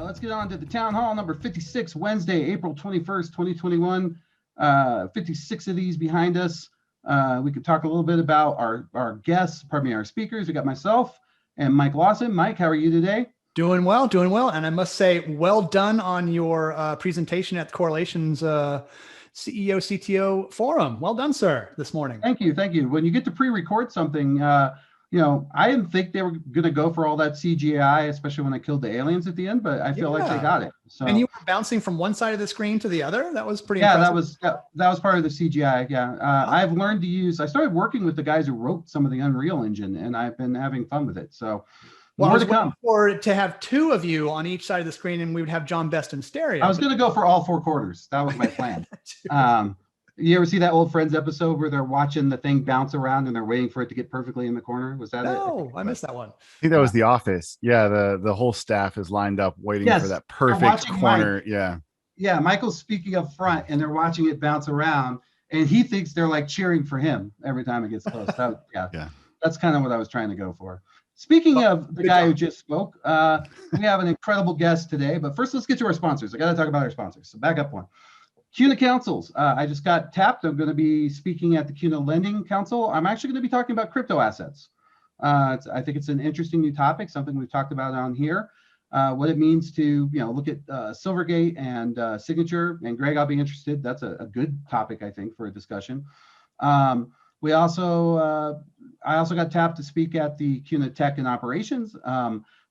let's get on to the town hall number 56, Wednesday, April 21st, 2021. 56 of these behind us. We could talk a little bit about our guests, our speakers. We got myself and Mike Lawson. Mike, how are you today? Doing well. And I must say, well done on your presentation at the Correlations CEO CTO forum. Well done, sir, this morning. Thank you. When you get to pre-record something, I didn't think they were going to go for all that CGI, especially when I killed the aliens at the end, but I feel like they got it. So, and you were bouncing from one side of the screen to the other. That was pretty impressive. that was part of the CGI. Yeah. I've learned to use, I started working with the guys who wrote some of the Unreal Engine, and I've been having fun with it. So more to come. To have two of you on each side of the screen, and we would have John Best in stereo. I was going to go for all four quarters. That was my plan. You ever see that old Friends episode where they're watching the thing bounce around and they're waiting for it to get perfectly in the corner? Was that it? No, I missed that one. I think that was The Office. Yeah, the whole staff is lined up waiting for that perfect corner. Yeah, Michael's speaking up front and they're watching it bounce around, and he thinks they're like cheering for him every time it gets close. That's kind of what I was trying to go for. Speaking of the guy who just spoke, we have an incredible guest today. But first, let's get to our sponsors. I got to talk about our sponsors. So back up one. CUNA Councils. I just got tapped. I'm going to be speaking at the CUNA Lending Council. I'm actually going to be talking about crypto assets. I think it's an interesting new topic, something we've talked about on here. What it means to look at Silvergate and Signature. And Greg, I'll be interested. That's a good topic, I think, for a discussion. I also got tapped to speak at the CUNA Tech and Operations.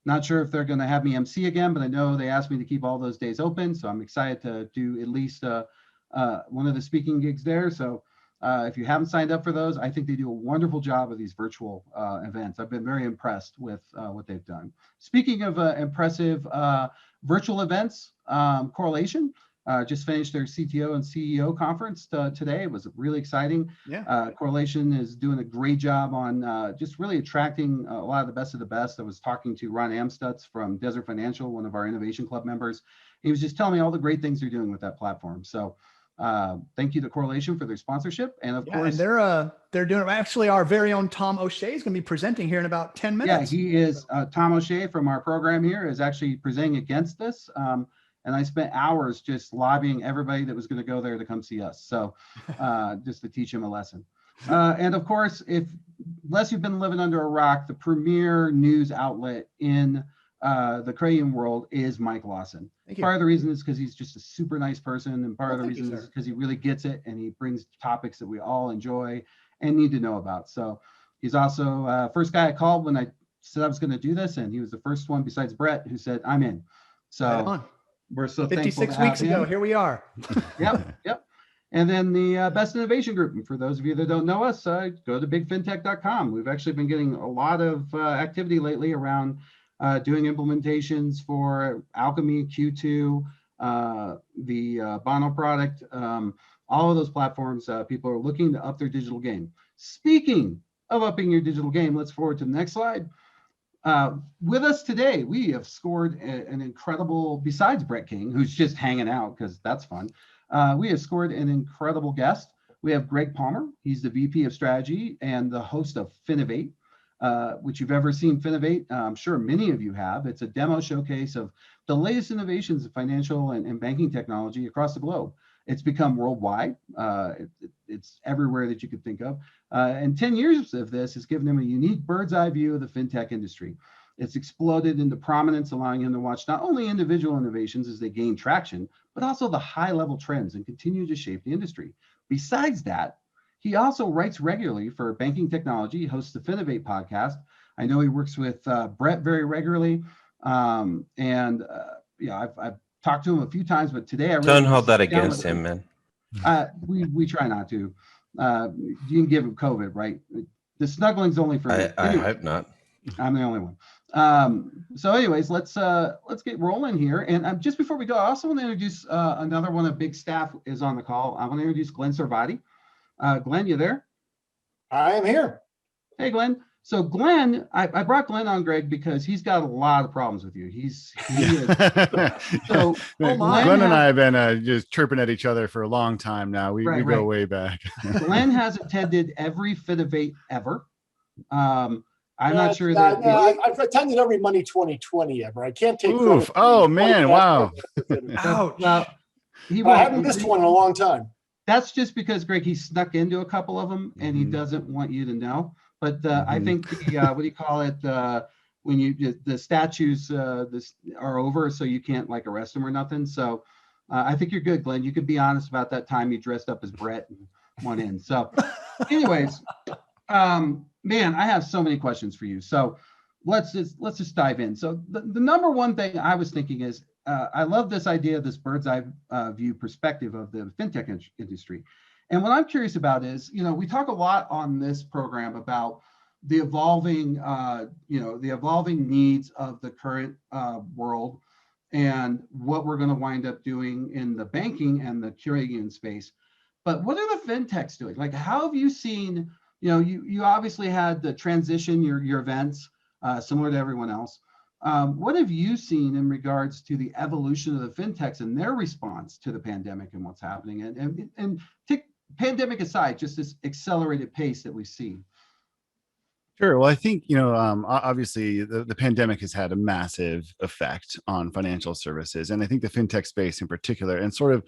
Not sure if they're going to have me MC again, but I know they asked me to keep all those days open. So I'm excited to do at least one of the speaking gigs there. So if you haven't signed up for those, I think they do a wonderful job of these virtual events. I've been very impressed with what they've done. Speaking of impressive virtual events, Correlation just finished their CTO and CEO conference today. It was really exciting. Correlation is doing a great job on just really attracting a lot of the best. I was talking to Ron Amstutz from Desert Financial, one of our Innovation Club members. He was just telling me all the great things they're doing with that platform. So thank you to Correlation for their sponsorship. And of course, they're doing, actually, our very own Tom O'Shea is going to be presenting here in about 10 minutes. Yeah, he is. Tom O'Shea from our program here is actually presenting against this. And I spent hours just lobbying everybody that was going to go there to come see us. So just to teach him a lesson. And of course, unless you've been living under a rock, the premier news outlet in the Crayon world is Mike Lawson. Part of the reason is because he's just a super nice person. And part of the reason is because he really gets it and he brings topics that we all enjoy and need to know about. So he's also first guy I called when I said I was going to do this. And he was the first one besides Brett who said, I'm in. So we're so 56 weeks ago, here we are. Yep. And then the Best Innovation Group. And for those of you that don't know us, go to bigfintech.com. We've actually been getting a lot of activity lately around doing implementations for Alchemy, Q2, the Bono product, all of those platforms. People are looking to up their digital game. Speaking of upping your digital game, let's forward to the next slide. With us today, we have scored an incredible, besides Brett King, who's just hanging out because that's fun. We have scored an incredible guest. We have Greg Palmer. He's the VP of Strategy and the host of Finovate, which you've ever seen Finovate. I'm sure many of you have. It's a demo showcase of the latest innovations in financial and banking technology across the globe. It's become worldwide. It's everywhere that you could think of. And 10 years of this has given him a unique bird's eye view of the fintech industry. It's exploded into prominence, allowing him to watch not only individual innovations as they gain traction, but also the high-level trends and continue to shape the industry. Besides that, he also writes regularly for Banking Technology, hosts the Finovate podcast. I know he works with Brett very regularly. I've talked to him a few times, but today I really don't hold that against him, man. We try not to. You can give him COVID, right? The snuggling's only for me. I hope not. I'm the only one. So anyways, let's get rolling here. And just before we go, I also want to introduce another one of big staff is on the call. I want to introduce Glenn Sarvati. Glenn, you there? I am here. Hey, Glenn. So Glenn, I brought Glenn on, Greg, because he's got a lot of problems with you. So Glenn and I have been just chirping at each other for a long time now. We go way back. Glenn has attended every Finovate ever. I'm not sure that. that. I've attended every Money 2020 ever. I can't take Oof. credit. Oh man. Wow. Ouch. Well, he I won't. haven't missed one in a long time. That's just because, Greg, he snuck into a couple of them and he doesn't want you to know. But I think the what do you call it? When the statues are over, so you can't like arrest him or nothing. So I think you're good, Glenn. You could be honest about that time you dressed up as Brett and went in. So, anyways, man, I have so many questions for you. So let's just dive in. So the number one thing I was thinking is I love this idea of this bird's eye view perspective of the fintech industry. And what I'm curious about is, we talk a lot on this program about the evolving, the evolving needs of the current world and what we're going to wind up doing in the banking and the credit union space. But what are the fintechs doing? Like, how have you seen, you obviously had the transition, your events, similar to everyone else. What have you seen in regards to the evolution of the fintechs and their response to the pandemic and what's happening? And take pandemic aside, just this accelerated pace that we see. Sure. Well, I think, obviously the pandemic has had a massive effect on financial services. And I think the fintech space in particular, and sort of,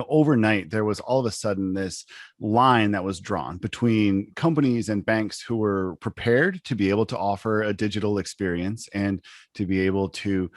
overnight, there was all of a sudden this line that was drawn between companies and banks who were prepared to be able to offer a digital experience and to be able to,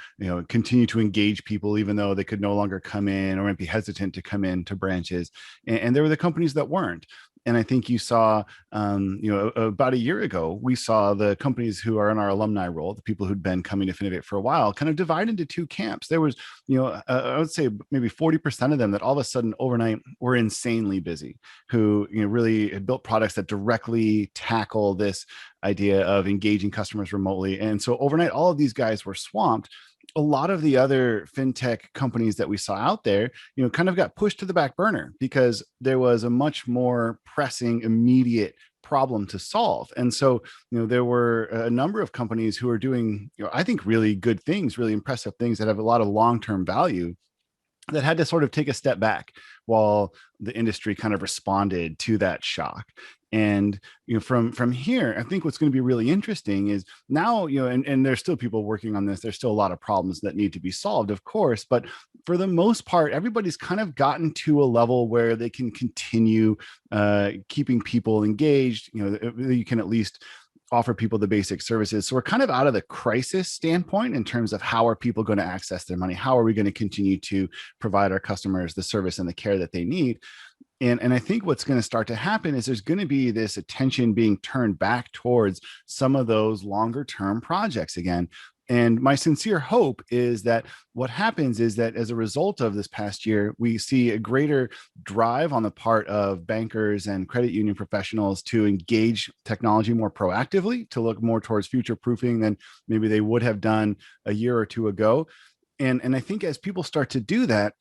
continue to engage people, even though they could no longer come in or might be hesitant to come into branches. And there were the companies that weren't. And I think you saw, about a year ago, we saw the companies who are in our alumni role, the people who'd been coming to Finovate for a while, kind of divide into two camps. There was, I would say maybe 40% of them that all of a sudden overnight were insanely busy, who really had built products that directly tackle this idea of engaging customers remotely. And so overnight, all of these guys were swamped. A lot of the other fintech companies that we saw out there, kind of got pushed to the back burner because there was a much more pressing, immediate problem to solve. And so, there were a number of companies who are doing, I think, really good things, really impressive things that have a lot of long-term value, that had to sort of take a step back while the industry kind of responded to that shock. And from here, I think what's going to be really interesting is now, and there's still people working on this. There's still a lot of problems that need to be solved, of course, but for the most part, everybody's kind of gotten to a level where they can continue keeping people engaged. You can at least offer people the basic services. So we're kind of out of the crisis standpoint in terms of how are people going to access their money? How are we going to continue to provide our customers the service and the care that they need? And I think what's going to start to happen is there's going to be this attention being turned back towards some of those longer term projects again. And my sincere hope is that what happens is that as a result of this past year, we see a greater drive on the part of bankers and credit union professionals to engage technology more proactively, to look more towards future proofing than maybe they would have done a year or two ago. And I think as people start to do that,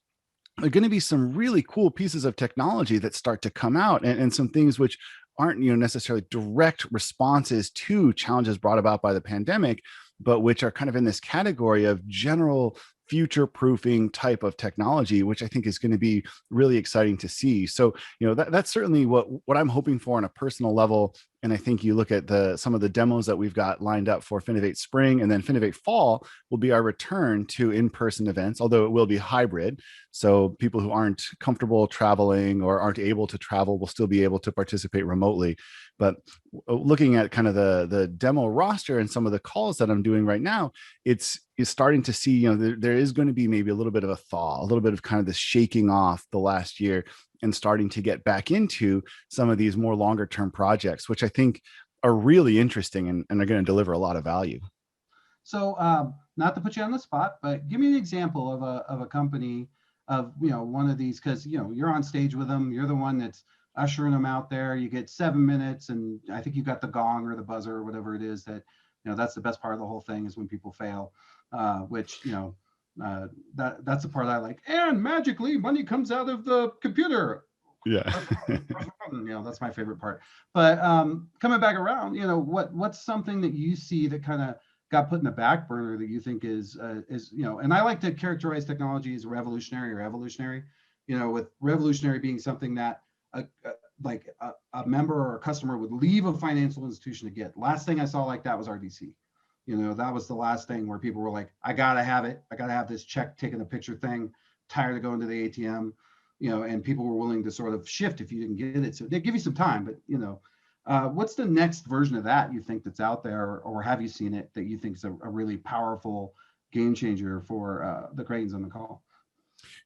there are going to be some really cool pieces of technology that start to come out, and some things which aren't necessarily direct responses to challenges brought about by the pandemic, but which are kind of in this category of general future proofing type of technology, which I think is going to be really exciting to see. So, that's certainly what I'm hoping for on a personal level. And I think you look at some of the demos that we've got lined up for Finovate Spring, and then Finovate Fall will be our return to in-person events, although it will be hybrid. So people who aren't comfortable traveling or aren't able to travel will still be able to participate remotely. But looking at kind of the demo roster and some of the calls that I'm doing right now, it's starting to see, there is going to be maybe a little bit of a thaw, a little bit of kind of the shaking off the last year and starting to get back into some of these more longer term projects, which I think are really interesting and are going to deliver a lot of value. So not to put you on the spot, but give me an example of a company of, one of these, because, you're on stage with them. You're the one that's ushering them out there. You get 7 minutes, and I think you got the gong or the buzzer or whatever it is that, that's the best part of the whole thing is when people fail, which, that's the part I like. And magically money comes out of the computer. Yeah. That's my favorite part. But coming back around, what's something that you see that kind of got put in the back burner that you think is, and I like to characterize technology as revolutionary or evolutionary, with revolutionary being something that like a member or a customer would leave a financial institution to get. Last thing I saw like that was RDC. You know, that was the last thing where people were like, I gotta have it. I gotta have this check taking a picture thing. Tired of going to the ATM, you know, and people were willing to sort of shift if you didn't get it. So they give you some time, but you know, what's the next version of that you think that's out there, or have you seen it that you think is a really powerful game changer for the cranes on the call?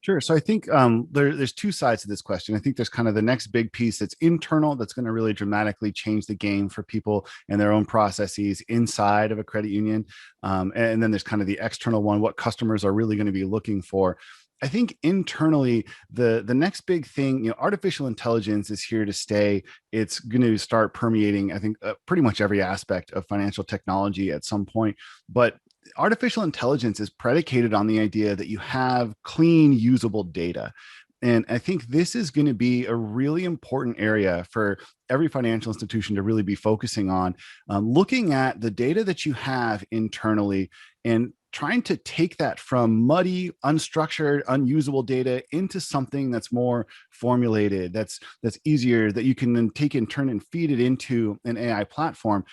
Sure. So I think there's two sides to this question. I think there's kind of the next big piece that's internal, that's going to really dramatically change the game for people and their own processes inside of a credit union. And then there's kind of the external one, what customers are really going to be looking for. I think internally, the next big thing, you know, artificial intelligence is here to stay. It's going to start permeating, I think, pretty much every aspect of financial technology at some point. But artificial intelligence is predicated on the idea that you have clean, usable data. And I think this is going to be a really important area for every financial institution to really be focusing on, looking at the data that you have internally and trying to take that from muddy, unstructured, unusable data into something that's more formulated, that's easier, that you can then take and turn and feed it into an AI platform.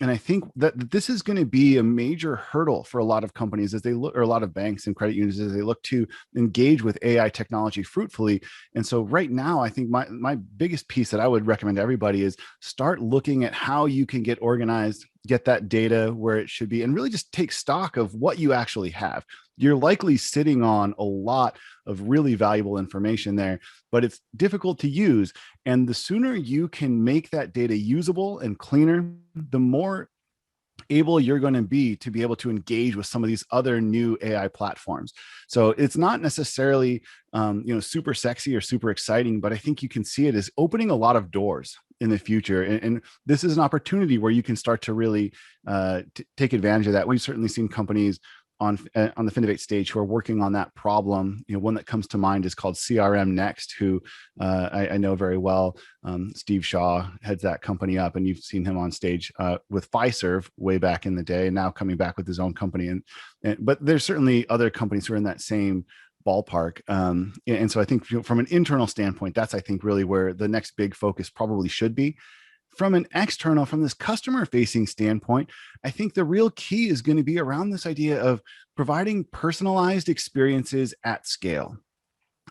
And I think that this is going to be a major hurdle for a lot of companies as they look, or a lot of banks and credit unions as they look to engage with AI technology fruitfully. And so right now, I think my biggest piece that I would recommend to everybody is start looking at how you can get organized, get that data where it should be, and really just take stock of what you actually have. You're likely sitting on a lot of really valuable information there, but it's difficult to use. And the sooner you can make that data usable and cleaner, the more able you're going to be able to engage with some of these other new AI platforms. So it's not necessarily, super sexy or super exciting, but I think you can see it as opening a lot of doors in the future. And this is an opportunity where you can start to really take advantage of that. We've certainly seen companies on the Finovate stage who are working on that problem. You know, one that comes to mind is called CRM Next, who I know very well. Steve Shaw heads that company up, and you've seen him on stage with Fiserv way back in the day, and now coming back with his own company. But there's certainly other companies who are in that same ballpark. And so I think from an internal standpoint, that's, I think, really where the next big focus probably should be. From an external, from this customer facing standpoint, I think the real key is going to be around this idea of providing personalized experiences at scale.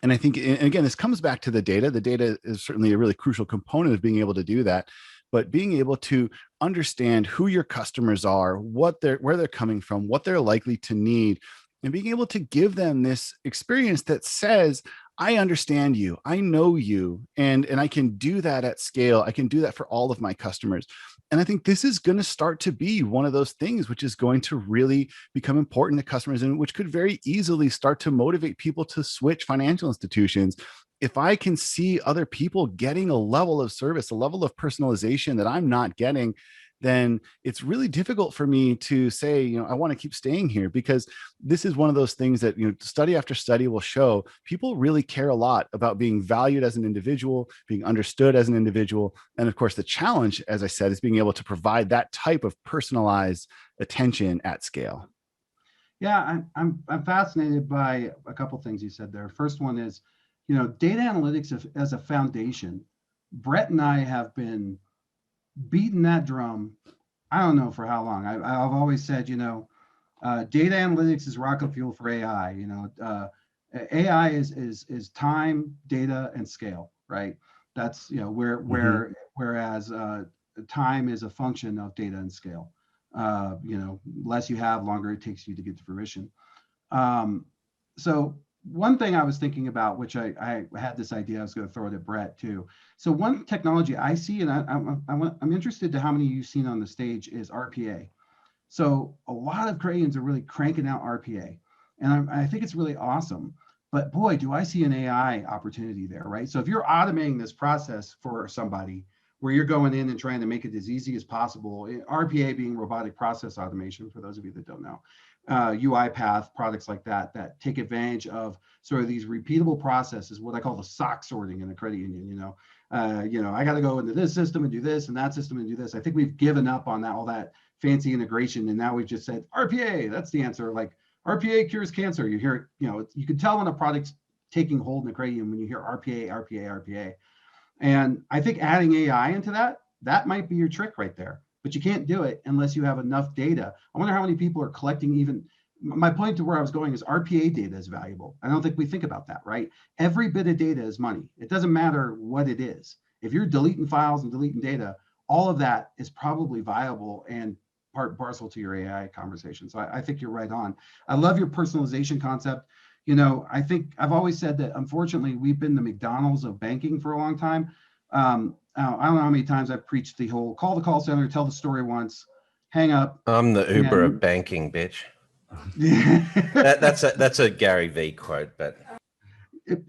And I think, and again, this comes back to the data. The data is certainly a really crucial component of being able to do that, but being able to understand who your customers are, where they're coming from, what they're likely to need, and being able to give them this experience that says, I understand you, I know you, and I can do that at scale. I can do that for all of my customers. And I think this is going to start to be one of those things which is going to really become important to customers, and which could very easily start to motivate people to switch financial institutions. If I can see other people getting a level of service, a level of personalization that I'm not getting, then it's really difficult for me to say, I want to keep staying here, because this is one of those things that, study after study will show people really care a lot about being valued as an individual, being understood as an individual. And of course, the challenge, as I said, is being able to provide that type of personalized attention at scale. Yeah, I'm fascinated by a couple things you said there. First one is, data analytics as a foundation. Brett and I have been beating that drum, I don't know for how long. I've always said, data analytics is rocket fuel for AI. AI is time, data, and scale, right? That's whereas time is a function of data and scale. Less you have, longer it takes you to get to fruition. So one thing I was thinking about, which I had this idea, I was going to throw it at Brett too. So one technology I see, and I'm interested to how many you've seen on the stage, is RPA. So a lot of credit are really cranking out RPA, and I think it's really awesome. But boy, do I see an AI opportunity there, right? So if you're automating this process for somebody, where you're going in and trying to make it as easy as possible, RPA being robotic process automation, for those of you that don't know. UiPath, products like that take advantage of sort of these repeatable processes, what I call the sock sorting in a credit union. I got to go into this system and do this, and that system and do this. I think we've given up on that, all that fancy integration, and now we've just said RPA. That's the answer. Like RPA cures cancer. You hear, you can tell when a product's taking hold in a credit union when you hear RPA, RPA, RPA. And I think adding AI into that might be your trick right there. But you can't do it unless you have enough data. I wonder how many people are collecting even. My point to where I was going is RPA data is valuable. I don't think we think about that, right? Every bit of data is money. It doesn't matter what it is. If you're deleting files and deleting data, all of that is probably viable and part and parcel to your AI conversation. So I think you're right on. I love your personalization concept. I think I've always said that unfortunately we've been the McDonald's of banking for a long time. I don't know how many times I've preached the whole call the call center, tell the story once, hang up. I'm the Uber of banking, bitch. That's a Gary Vee quote, but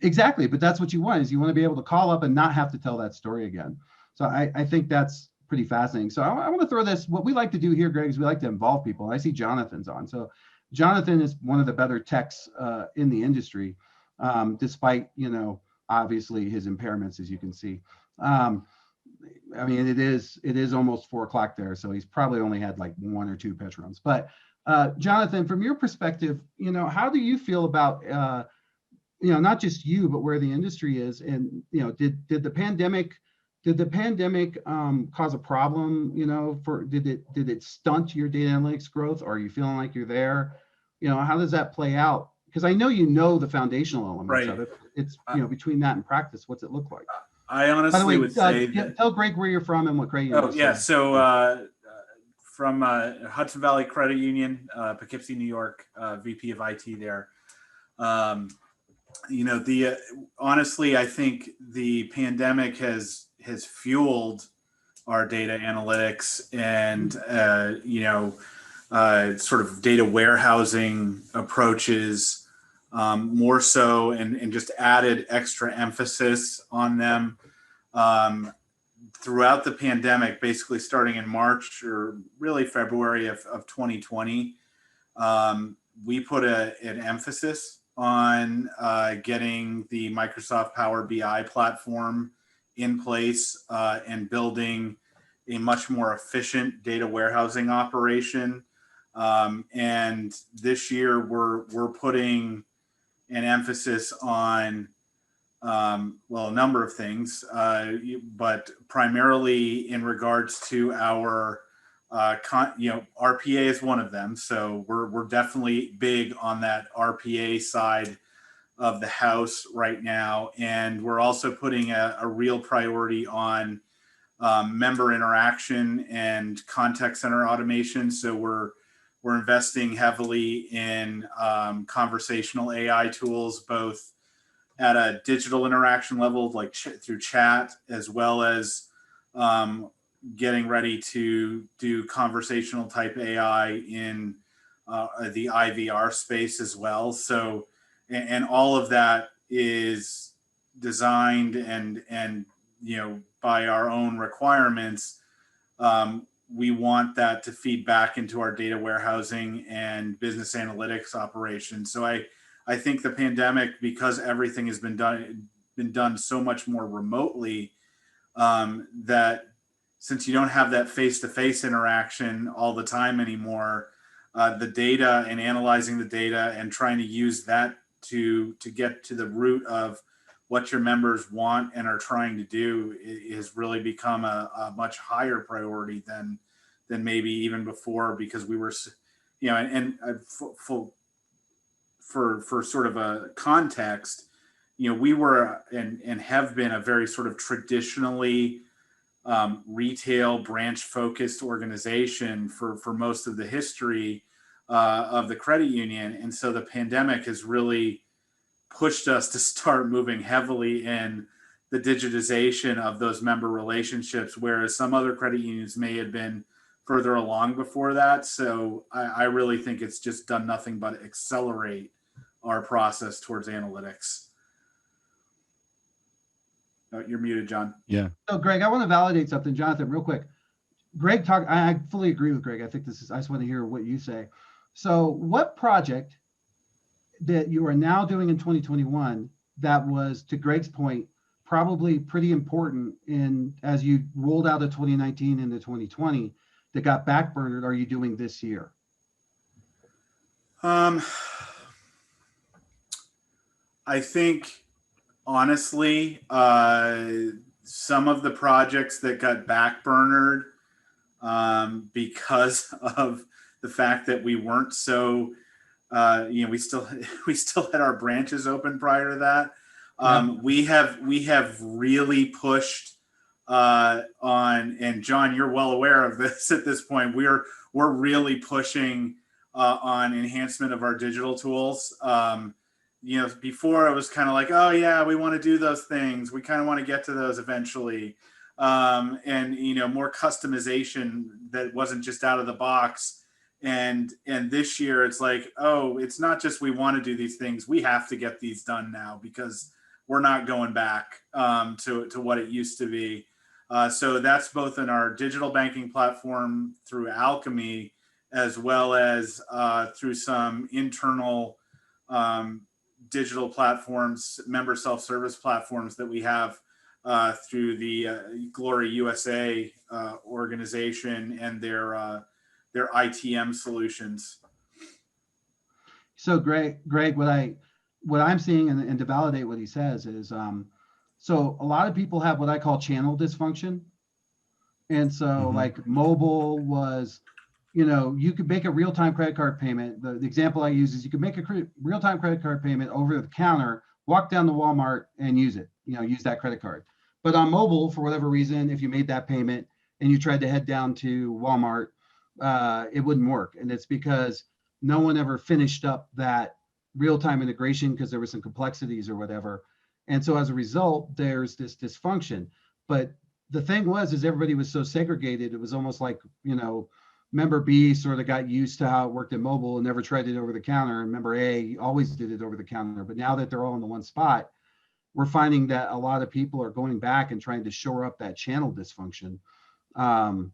exactly. But that's what you want, is you want to be able to call up and not have to tell that story again. So I think that's pretty fascinating. So I want to throw this. What we like to do here, Greg, is we like to involve people. And I see Jonathan's on. So Jonathan is one of the better techs in the industry, despite obviously his impairments, as you can see. I mean, it is almost 4 o'clock there, so he's probably only had like 1 or 2 pitch runs. But Jonathan, from your perspective, how do you feel about not just you, but where the industry is? And did the pandemic cause a problem? Did it stunt your data analytics growth? Or are you feeling like you're there? How does that play out? Because I know the foundational elements of it. It's between that and practice, what's it look like? I honestly would say tell Greg where you're from and what credit union. Oh yeah, so from Hudson Valley Credit Union, Poughkeepsie, New York, VP of IT there. Honestly, I think the pandemic has fueled our data analytics and sort of data warehousing approaches. More so, and just added extra emphasis on them throughout the pandemic, basically starting in March or really February of 2020. We put an emphasis on getting the Microsoft Power BI platform in place and building a much more efficient data warehousing operation. And this year we're putting an emphasis on, a number of things, but primarily in regards to our, RPA is one of them. So we're definitely big on that RPA side of the house right now. And we're also putting a real priority on member interaction and contact center automation. So we're investing heavily in conversational AI tools, both at a digital interaction level, like through chat, as well as getting ready to do conversational type AI in the IVR space as well. So, and all of that is designed and by our own requirements. We want that to feed back into our data warehousing and business analytics operations. So I think the pandemic, because everything has been done so much more remotely, that since you don't have that face-to-face interaction all the time anymore, the data and analyzing the data and trying to use that to get to the root of what your members want and are trying to do has really become a much higher priority than maybe even before, because we were, for sort of a context, we were and have been a very sort of traditionally retail branch focused organization for most of the history of the credit union. And so the pandemic has really pushed us to start moving heavily in the digitization of those member relationships, whereas some other credit unions may have been further along before that. So I really think it's just done nothing but accelerate our process towards analytics. Oh, you're muted, John. Yeah. So Greg, I want to validate something, Jonathan, real quick. Greg I fully agree with Greg. I think I just want to hear what you say. So what project that you are now doing in 2021 that was, to Greg's point, probably pretty important as you rolled out of 2019 into 2020 that got backburnered, are you doing this year? I think honestly, some of the projects that got backburnered because of the fact that we weren't so, we still had our branches open prior to that. We have really pushed on, and John, you're well aware of this at this point. We're really pushing on enhancement of our digital tools. Before it was kind of like, oh yeah, we want to do those things. We kind of want to get to those eventually. And more customization that wasn't just out of the box. And this year it's like, oh, it's not just we want to do these things. We have to get these done now because we're not going back to what it used to be. So that's both in our digital banking platform through Alchemy, as well as through some internal digital platforms, member self-service platforms that we have through the Glory USA organization and their ITM solutions. So Greg, what I'm seeing, and to validate what he says is, so a lot of people have what I call channel dysfunction. And so like mobile was, you could make a real-time credit card payment. The example I use is you could make a real-time credit card payment over the counter, walk down to Walmart and use it, use that credit card. But on mobile, for whatever reason, if you made that payment and you tried to head down to Walmart, it wouldn't work. And it's because no one ever finished up that real-time integration because there were some complexities or whatever. And so as a result, there's this dysfunction. But the thing is everybody was so segregated. It was almost like, member B sort of got used to how it worked in mobile and never tried it over the counter. And member A always did it over the counter. But now that they're all in the one spot, we're finding that a lot of people are going back and trying to shore up that channel dysfunction. I'm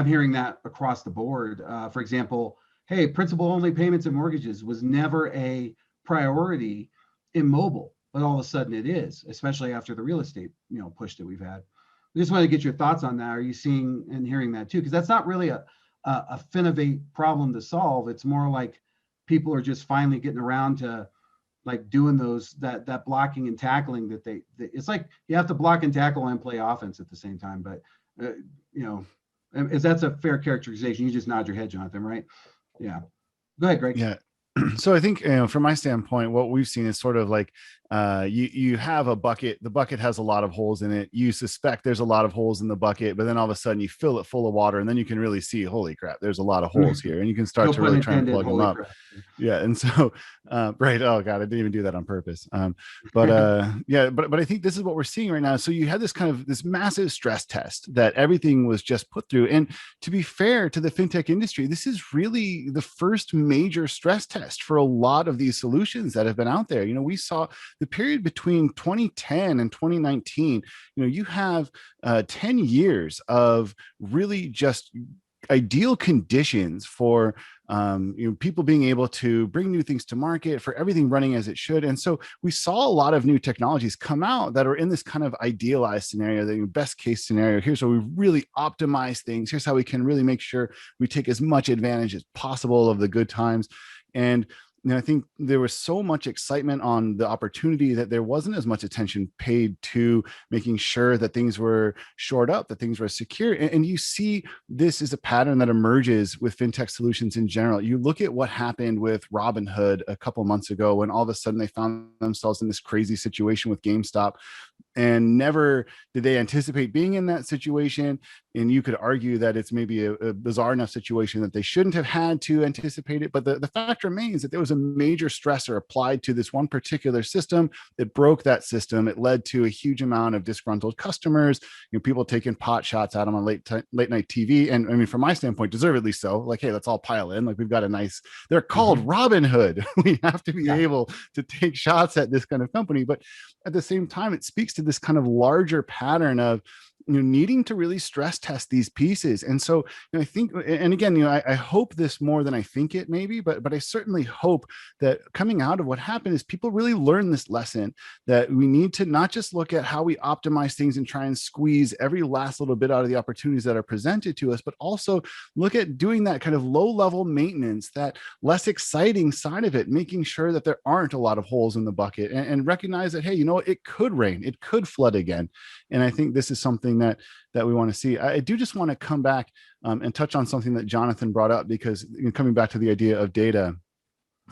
hearing that across the board. For example, hey, principal only payments and mortgages was never a priority in mobile, but all of a sudden it is, especially after the real estate, push that we've had. I just want to get your thoughts on that. Are you seeing and hearing that too? Because that's not really a Finovate problem to solve. It's more like people are just finally getting around to like doing that blocking and tackling it's like you have to block and tackle and play offense at the same time. But that's a fair characterization. You just nod your head, Jonathan, right? Yeah. Go ahead, Greg. Yeah. So I think, from my standpoint, what we've seen is sort of like you have a bucket. The bucket has a lot of holes in it. You suspect there's a lot of holes in the bucket, but then all of a sudden you fill it full of water, and then you can really see, holy crap, there's a lot of holes here, and you can start to really try and plug them up. Yeah, and so right. Oh God, I didn't even do that on purpose. But I think this is what we're seeing right now. So you had this massive stress test that everything was just put through, and to be fair to the fintech industry, this is really the first major stress test for a lot of these solutions that have been out there. We saw the period between 2010 and 2019, you have 10 years of really just ideal conditions for people being able to bring new things to market, for everything running as it should. And so we saw a lot of new technologies come out that are in this kind of idealized scenario, the best case scenario. Here's where we really optimize things. Here's how we can really make sure we take as much advantage as possible of the good times. And I think there was so much excitement on the opportunity that there wasn't as much attention paid to making sure that things were shored up, that things were secure. And you see this is a pattern that emerges with fintech solutions in general. You look at what happened with Robinhood a couple months ago when all of a sudden they found themselves in this crazy situation with GameStop, and never did they anticipate being in that situation. And you could argue that it's maybe a bizarre enough situation that they shouldn't have had to anticipate it. But the fact remains that there was a major stressor applied to this one particular system. It broke that system. It led to a huge amount of disgruntled customers, people taking pot shots at them on late night TV. And I mean, from my standpoint, deservedly so. Like, hey, let's all pile in. Like, we've got they're called Robinhood. We have to be able to take shots at this kind of company. But at the same time, it speaks to this kind of larger pattern of needing to really stress test these pieces. And so, I think, and again, I hope this more than I think it maybe, but I certainly hope that coming out of what happened is people really learn this lesson, that we need to not just look at how we optimize things and try and squeeze every last little bit out of the opportunities that are presented to us, but also look at doing that kind of low level maintenance, that less exciting side of it, making sure that there aren't a lot of holes in the bucket, and recognize that, hey, it could rain, it could flood again. And I think this is something that we want to see. I do just want to come back and touch on something that Jonathan brought up, because coming back to the idea of data,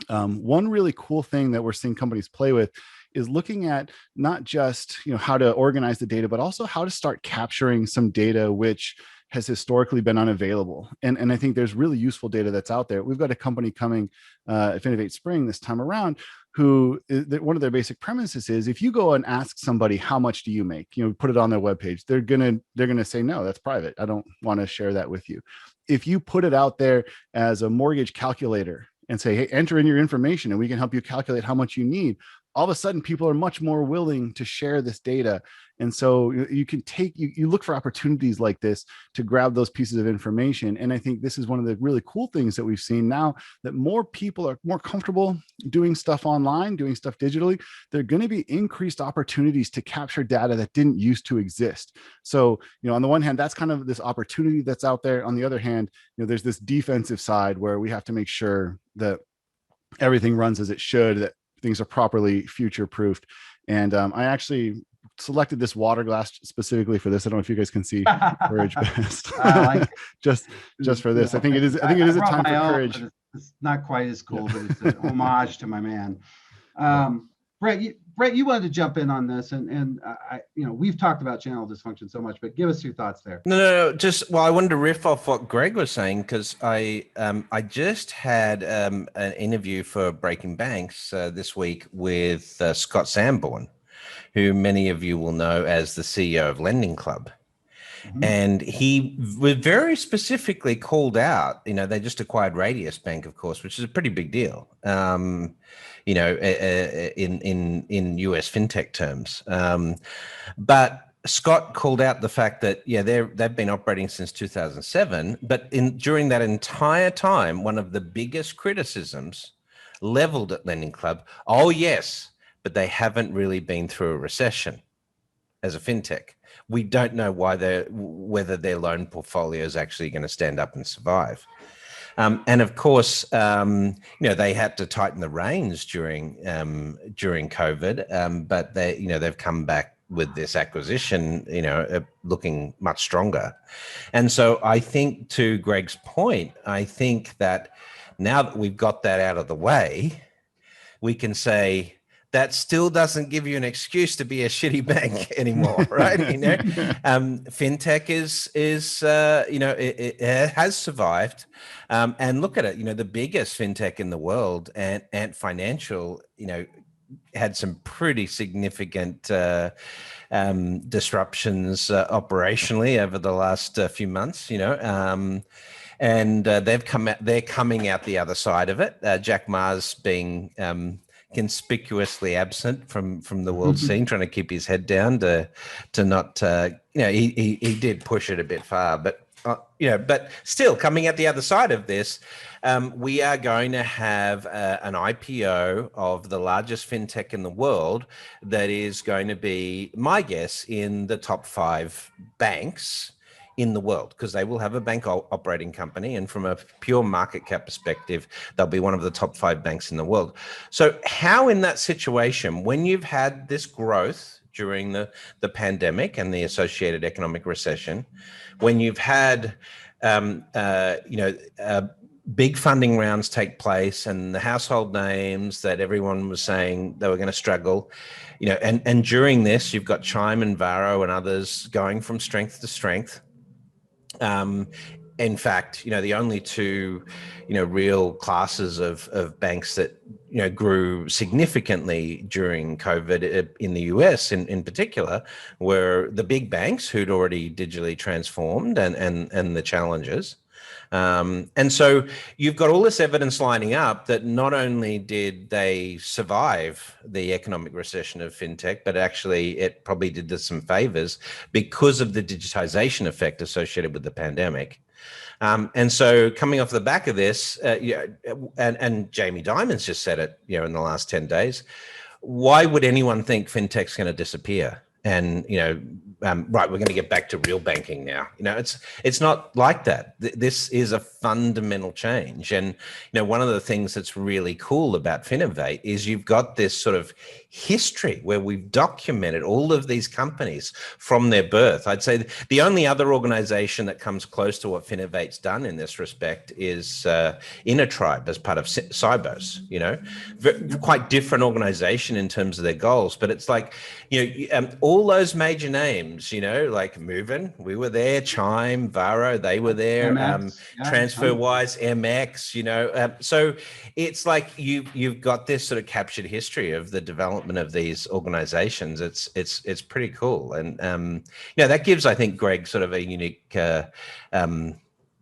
one really cool thing that we're seeing companies play with is looking at not just how to organize the data, but also how to start capturing some data which has historically been unavailable. And I think there's really useful data that's out there. We've got a company coming at Finovate Spring this time around, who one of their basic premises is, if you go and ask somebody, how much do you make, put it on their webpage, they're gonna say, no, that's private, I don't want to share that with you. If you put it out there as a mortgage calculator and say, hey, enter in your information and we can help you calculate how much you need, all of a sudden people are much more willing to share this data. And so you can you look for opportunities like this to grab those pieces of information. And I think this is one of the really cool things that we've seen now, that more people are more comfortable doing stuff online, doing stuff digitally. There are going to be increased opportunities to capture data that didn't used to exist. So, on the one hand, that's kind of this opportunity that's out there. On the other hand, there's this defensive side where we have to make sure that everything runs as it should, that things are properly future-proofed. And I actually selected this water glass specifically for this. I don't know if you guys can see Courage Best. just for this. I think it is a time for courage. It's not quite as cool, but it's an homage to my man. Brett, you wanted to jump in on this, and we've talked about channel dysfunction so much, but give us your thoughts there. No. I wanted to riff off what Greg was saying, because I just had an interview for Breaking Banks this week with Scott Sanborn, who many of you will know as the CEO of Lending Club. Mm-hmm. And he was very specifically called out, they just acquired Radius Bank, of course, which is a pretty big deal, in US fintech terms. But Scott called out the fact that, they've been operating since 2007, but during that entire time, one of the biggest criticisms leveled at Lending Club, oh yes, but they haven't really been through a recession as a fintech. We don't know whether their loan portfolio is actually going to stand up and survive. And of course, they had to tighten the reins during COVID, but they've come back with this acquisition, looking much stronger. And so I think, to Greg's point, I think that now that we've got that out of the way, we can say, that still doesn't give you an excuse to be a shitty bank anymore, right? Fintech is it has survived, and look at it. The biggest fintech in the world, Ant Financial, had some pretty significant disruptions operationally over the last few months. And they're coming out the other side of it. Jack Ma's being conspicuously absent from the world scene, trying to keep his head down to not he did push it a bit far, but but still coming out the other side of this, we are going to have an IPO of the largest fintech in the world that is going to be, my guess, in the top 5 banks in the world, because they will have a bank operating company, and from a pure market cap perspective, they'll be one of the top 5 banks in the world. So how, in that situation, when you've had this growth during the pandemic and the associated economic recession, when you've had big funding rounds take place, and the household names that everyone was saying they were going to struggle, and during this, you've got Chime and Varo and others going from strength to strength. In fact, the only 2, real classes of banks that, grew significantly during COVID in the US in particular were the big banks who'd already digitally transformed and the challengers. And so you've got all this evidence lining up that not only did they survive the economic recession of fintech, but actually it probably did us some favors because of the digitization effect associated with the pandemic. And so coming off the back of this, and Jamie Dimon's just said it, in the last 10 days, why would anyone think fintech's going to disappear? And, right, we're going to get back to real banking now. It's not like that. This is a fundamental change. And, one of the things that's really cool about Finovate is you've got this sort of history where we've documented all of these companies from their birth. I'd say the only other organization that comes close to what Finovate's done in this respect is InnoTribe as part of Cybos, quite different organization in terms of their goals. But it's like, all those major names, like Movin, we were there, Chime, Varo, they were there, TransferWise, MX, so it's like you've got this sort of captured history of the development of these organizations. It's pretty cool. And, that gives, I think, Greg sort of a unique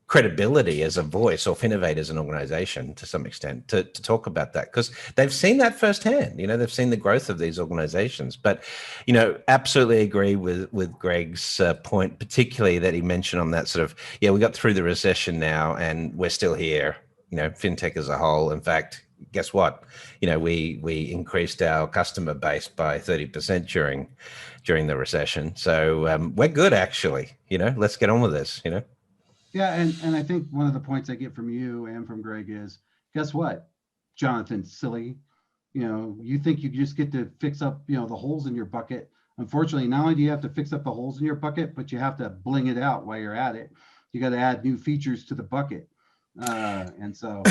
credibility as a voice, or Finovate as an organization to some extent, to talk about that, because they've seen that firsthand. They've seen the growth of these organizations. But absolutely agree with Greg's point, particularly that he mentioned on that sort of, we got through the recession now and we're still here, fintech as a whole. In fact, guess what, we increased our customer base by 30% during the recession. So we're good, actually. Let's get on with this. Yeah, and I think one of the points I get from you and from Greg is, guess what, Jonathan, silly, you think you just get to fix up, the holes in your bucket. Unfortunately, not only do you have to fix up the holes in your bucket, but you have to bling it out while you're at it. You got to add new features to the bucket, and so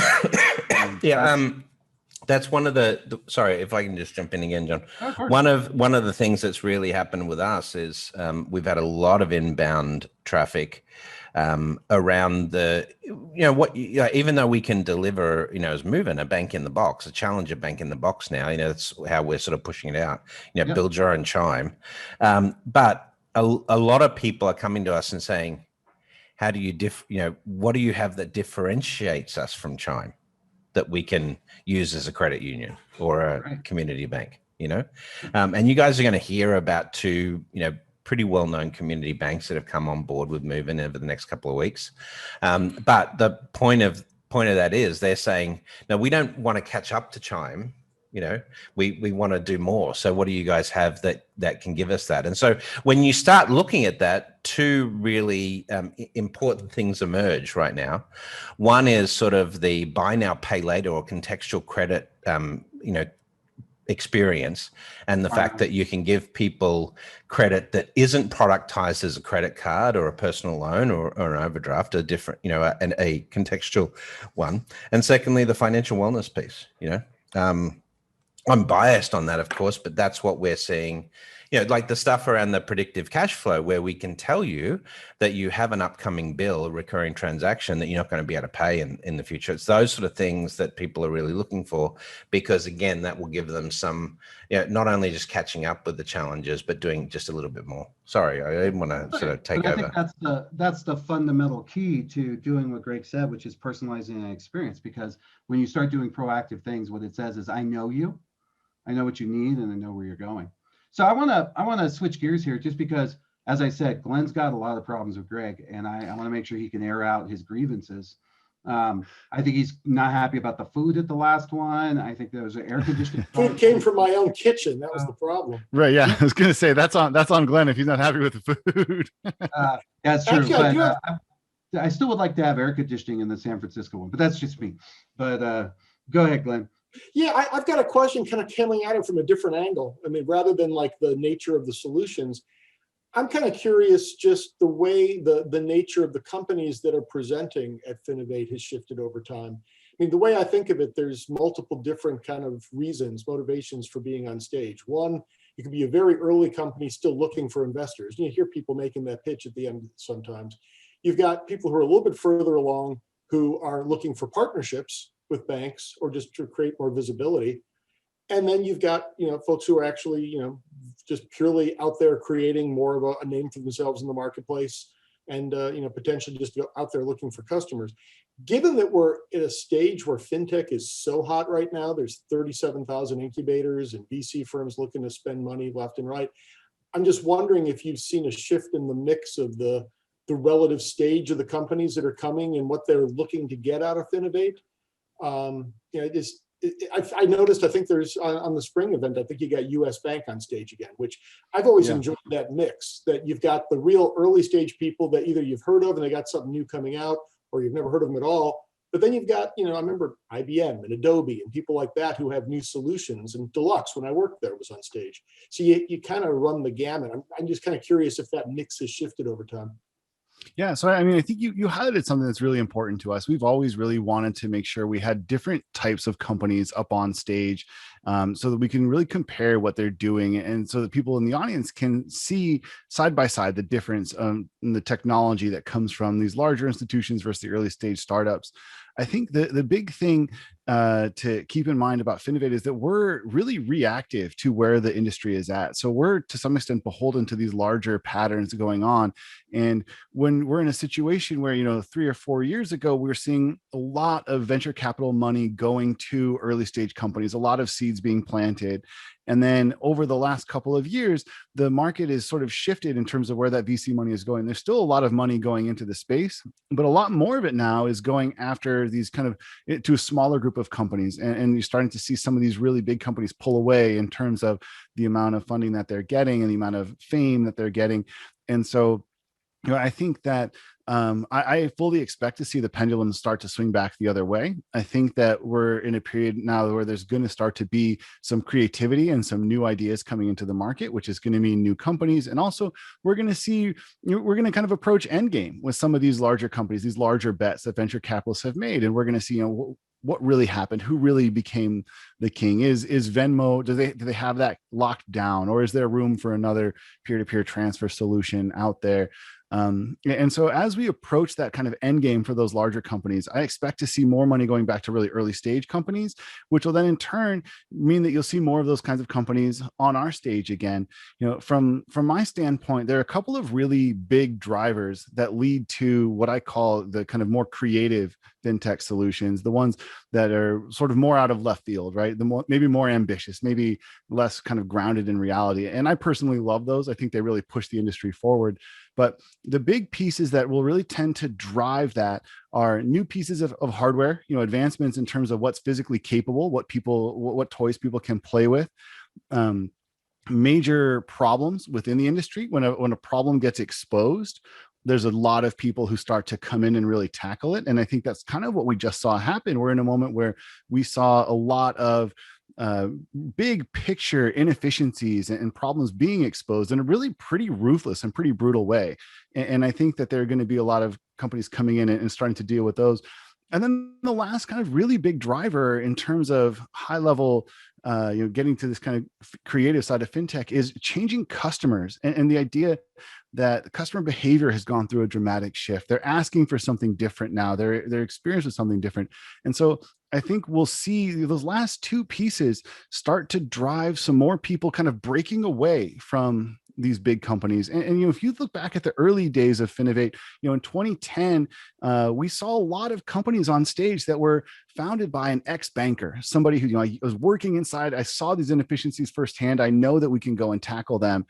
that's one of the sorry, if I can just jump in again, John. of course. One of the things that's really happened with us is we've had a lot of inbound traffic around the, even though we can deliver, as Movin, a bank in the box, a challenger bank in the box now, that's how we're sort of pushing it out, Yep. build your own Chime. But a lot of people are coming to us and saying, how do you what do you have that differentiates us from Chime that we can use as a credit union or a community bank, and you guys are going to hear about two, pretty well-known community banks that have come on board with Movin over the next couple of weeks. But the point of that is they're saying, no, we don't want to catch up to Chime. We want to do more. So what do you guys have that can give us that? And so when you start looking at that, two really important things emerge right now. One is sort of the buy now, pay later, or contextual credit, experience, and the fact that you can give people credit that isn't productized as a credit card or a personal loan or an overdraft, a different, a contextual one. And secondly, the financial wellness piece, I'm biased on that, of course, but that's what we're seeing, like the stuff around the predictive cash flow, where we can tell you that you have an upcoming bill, a recurring transaction that you're not going to be able to pay in the future. It's those sort of things that people are really looking for, because again, that will give them some, not only just catching up with the challenges, but doing just a little bit more. Sorry, I didn't want to sort of take over. I think that's the fundamental key to doing what Greg said, which is personalizing an experience. Because when you start doing proactive things, what it says is, I know you, I know what you need, and I know where you're going. So I want to switch gears here, just because, as I said, Glenn's got a lot of problems with Greg, and I want to make sure he can air out his grievances. I think he's not happy about the food at the last one. I think there was an air conditioning. Food came from my own kitchen. That was the problem. Right. Yeah. I was going to say that's on Glenn if he's not happy with the food. That's true. Actually, But I still would like to have air conditioning in the San Francisco one, but that's just me. But go ahead, Glenn. Yeah, I've got a question kind of coming at it from a different angle. I mean, rather than like the nature of the solutions, I'm kind of curious just the way the nature of the companies that are presenting at Finovate has shifted over time. I mean, the way I think of it, there's multiple different kind of reasons, motivations for being on stage. One, you could be a very early company still looking for investors. You hear people making that pitch at the end sometimes. You've got people who are a little bit further along who are looking for partnerships with banks or just to create more visibility. And then you've got, folks who are actually, just purely out there creating more of a name for themselves in the marketplace, and potentially just go out there looking for customers. Given that we're at a stage where fintech is so hot right now, there's 37,000 incubators and VC firms looking to spend money left and right. I'm just wondering if you've seen a shift in the mix of the relative stage of the companies that are coming and what they're looking to get out of Finovate. I noticed, I think there's on the spring event, I think you got US Bank on stage again, which I've always enjoyed that mix, that you've got the real early stage people that either you've heard of and they got something new coming out, or you've never heard of them at all. But then you've got, I remember IBM and Adobe and people like that who have new solutions, and Deluxe, when I worked there, was on stage. So you kind of run the gamut. I'm just kind of curious if that mix has shifted over time. Yeah, so I mean, I think you highlighted something that's really important to us. We've always really wanted to make sure we had different types of companies up on stage, so that we can really compare what they're doing, and so that people in the audience can see side by side the difference in the technology that comes from these larger institutions versus the early stage startups. I think the big thing to keep in mind about Finovate is that we're really reactive to where the industry is at. So we're to some extent beholden to these larger patterns going on. And when we're in a situation where, 3 or 4 years ago, we were seeing a lot of venture capital money going to early stage companies, a lot of seeds being planted. And then over the last couple of years, the market is sort of shifted in terms of where that VC money is going. There's still a lot of money going into the space, but a lot more of it now is going after these kind of to a smaller group of companies. And you're starting to see some of these really big companies pull away in terms of the amount of funding that they're getting and the amount of fame that they're getting. And so, I think that I fully expect to see the pendulum start to swing back the other way. I think that we're in a period now where there's going to start to be some creativity and some new ideas coming into the market, which is going to mean new companies. And also we're going to kind of approach endgame with some of these larger companies, these larger bets that venture capitalists have made. And we're going to see, what really happened, who really became the king. Is Venmo, do they have that locked down, or is there room for another peer-to-peer transfer solution out there? And so as we approach that kind of end game for those larger companies, I expect to see more money going back to really early stage companies, which will then in turn mean that you'll see more of those kinds of companies on our stage again. From my standpoint, there are a couple of really big drivers that lead to what I call the kind of more creative fintech solutions, the ones that are sort of more out of left field, right? Maybe more ambitious, maybe less kind of grounded in reality. And I personally love those. I think they really push the industry forward. But the big pieces that will really tend to drive that are new pieces of hardware, advancements in terms of what's physically capable, what toys people can play with. Major problems within the industry. When a problem gets exposed, there's a lot of people who start to come in and really tackle it. And I think that's kind of what we just saw happen. We're in a moment where we saw a lot of big picture inefficiencies and problems being exposed in a really pretty ruthless and pretty brutal way. And I think that there are going to be a lot of companies coming in and starting to deal with those. And then the last kind of really big driver in terms of high level, getting to this kind of creative side of fintech is changing customers and the idea that customer behavior has gone through a dramatic shift. They're asking for something different now. They're experiencing something different. And so I think we'll see those last two pieces start to drive some more people kind of breaking away from these big companies. And if you look back at the early days of Finovate, in 2010, we saw a lot of companies on stage that were founded by an ex-banker, somebody who, I was working inside. I saw these inefficiencies firsthand. I know that we can go and tackle them.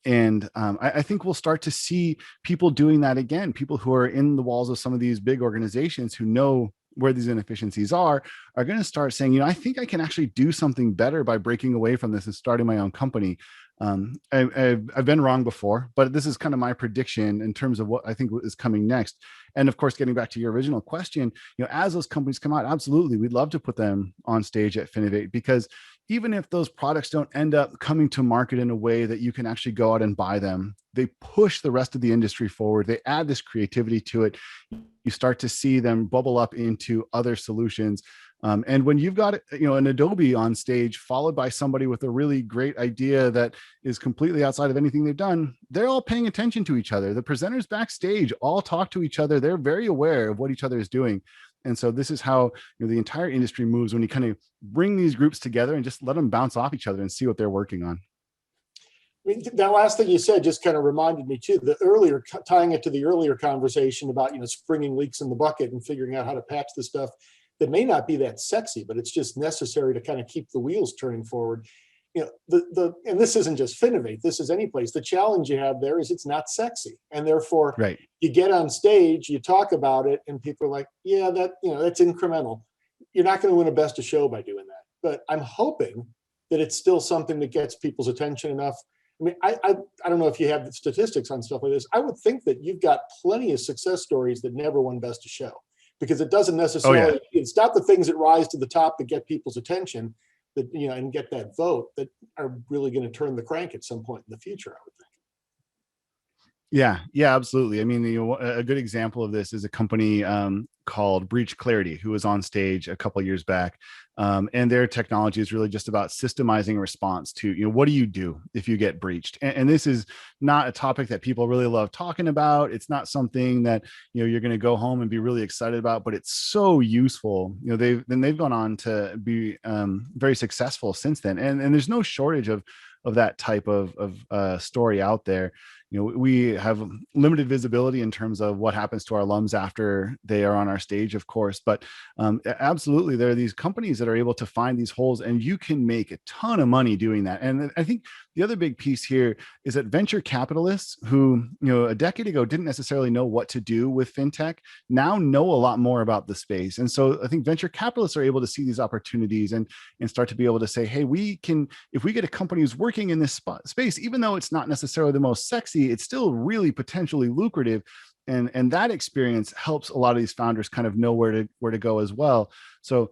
And I think we'll start to see people doing that again. People who are in the walls of some of these big organizations who know where these inefficiencies are going to start saying, I think I can actually do something better by breaking away from this and starting my own company. I've been wrong before, but this is kind of my prediction in terms of what I think is coming next. And of course, getting back to your original question, as those companies come out, absolutely, we'd love to put them on stage at Finovate, because even if those products don't end up coming to market in a way that you can actually go out and buy them, they push the rest of the industry forward. They add this creativity to it. You start to see them bubble up into other solutions. And when you've got an Adobe on stage, followed by somebody with a really great idea that is completely outside of anything they've done, they're all paying attention to each other. The presenters backstage all talk to each other. They're very aware of what each other is doing. And so this is how the entire industry moves, when you kind of bring these groups together and just let them bounce off each other and see what they're working on. mean, that last thing you said just kind of reminded me too, tying it to the earlier conversation about, springing leaks in the bucket and figuring out how to patch the stuff that may not be that sexy, but it's just necessary to kind of keep the wheels turning forward. And this isn't just Finovate, this is any place. The challenge you have there is it's not sexy. And therefore, Right. You get on stage, you talk about it, and people are like, yeah, that's incremental. You're not going to win a best of show by doing that. But I'm hoping that it's still something that gets people's attention enough. I mean, I don't know if you have the statistics on stuff like this. I would think that you've got plenty of success stories that never won best of show, because it doesn't necessarily, it's not the things that rise to the top that get people's attention that, and get that vote that are really going to turn the crank at some point in the future, I would think. Yeah, absolutely. I mean, a good example of this is a company called Breach Clarity, who was on stage a couple of years back, and their technology is really just about systemizing a response to, what do you do if you get breached? And this is not a topic that people really love talking about. It's not something that you're going to go home and be really excited about, but it's so useful. They've gone on to be very successful since then, and there's no shortage of that type of story out there. We have limited visibility in terms of what happens to our alums after they are on our stage, of course, but absolutely, there are these companies that are able to find these holes, and you can make a ton of money doing that. And I think the other big piece here is that venture capitalists who, a decade ago didn't necessarily know what to do with fintech, now know a lot more about the space. And so I think venture capitalists are able to see these opportunities and start to be able to say, hey, if we get a company who's working in this space, even though it's not necessarily the most sexy, it's still really potentially lucrative. And that experience helps a lot of these founders kind of know where to go as well. So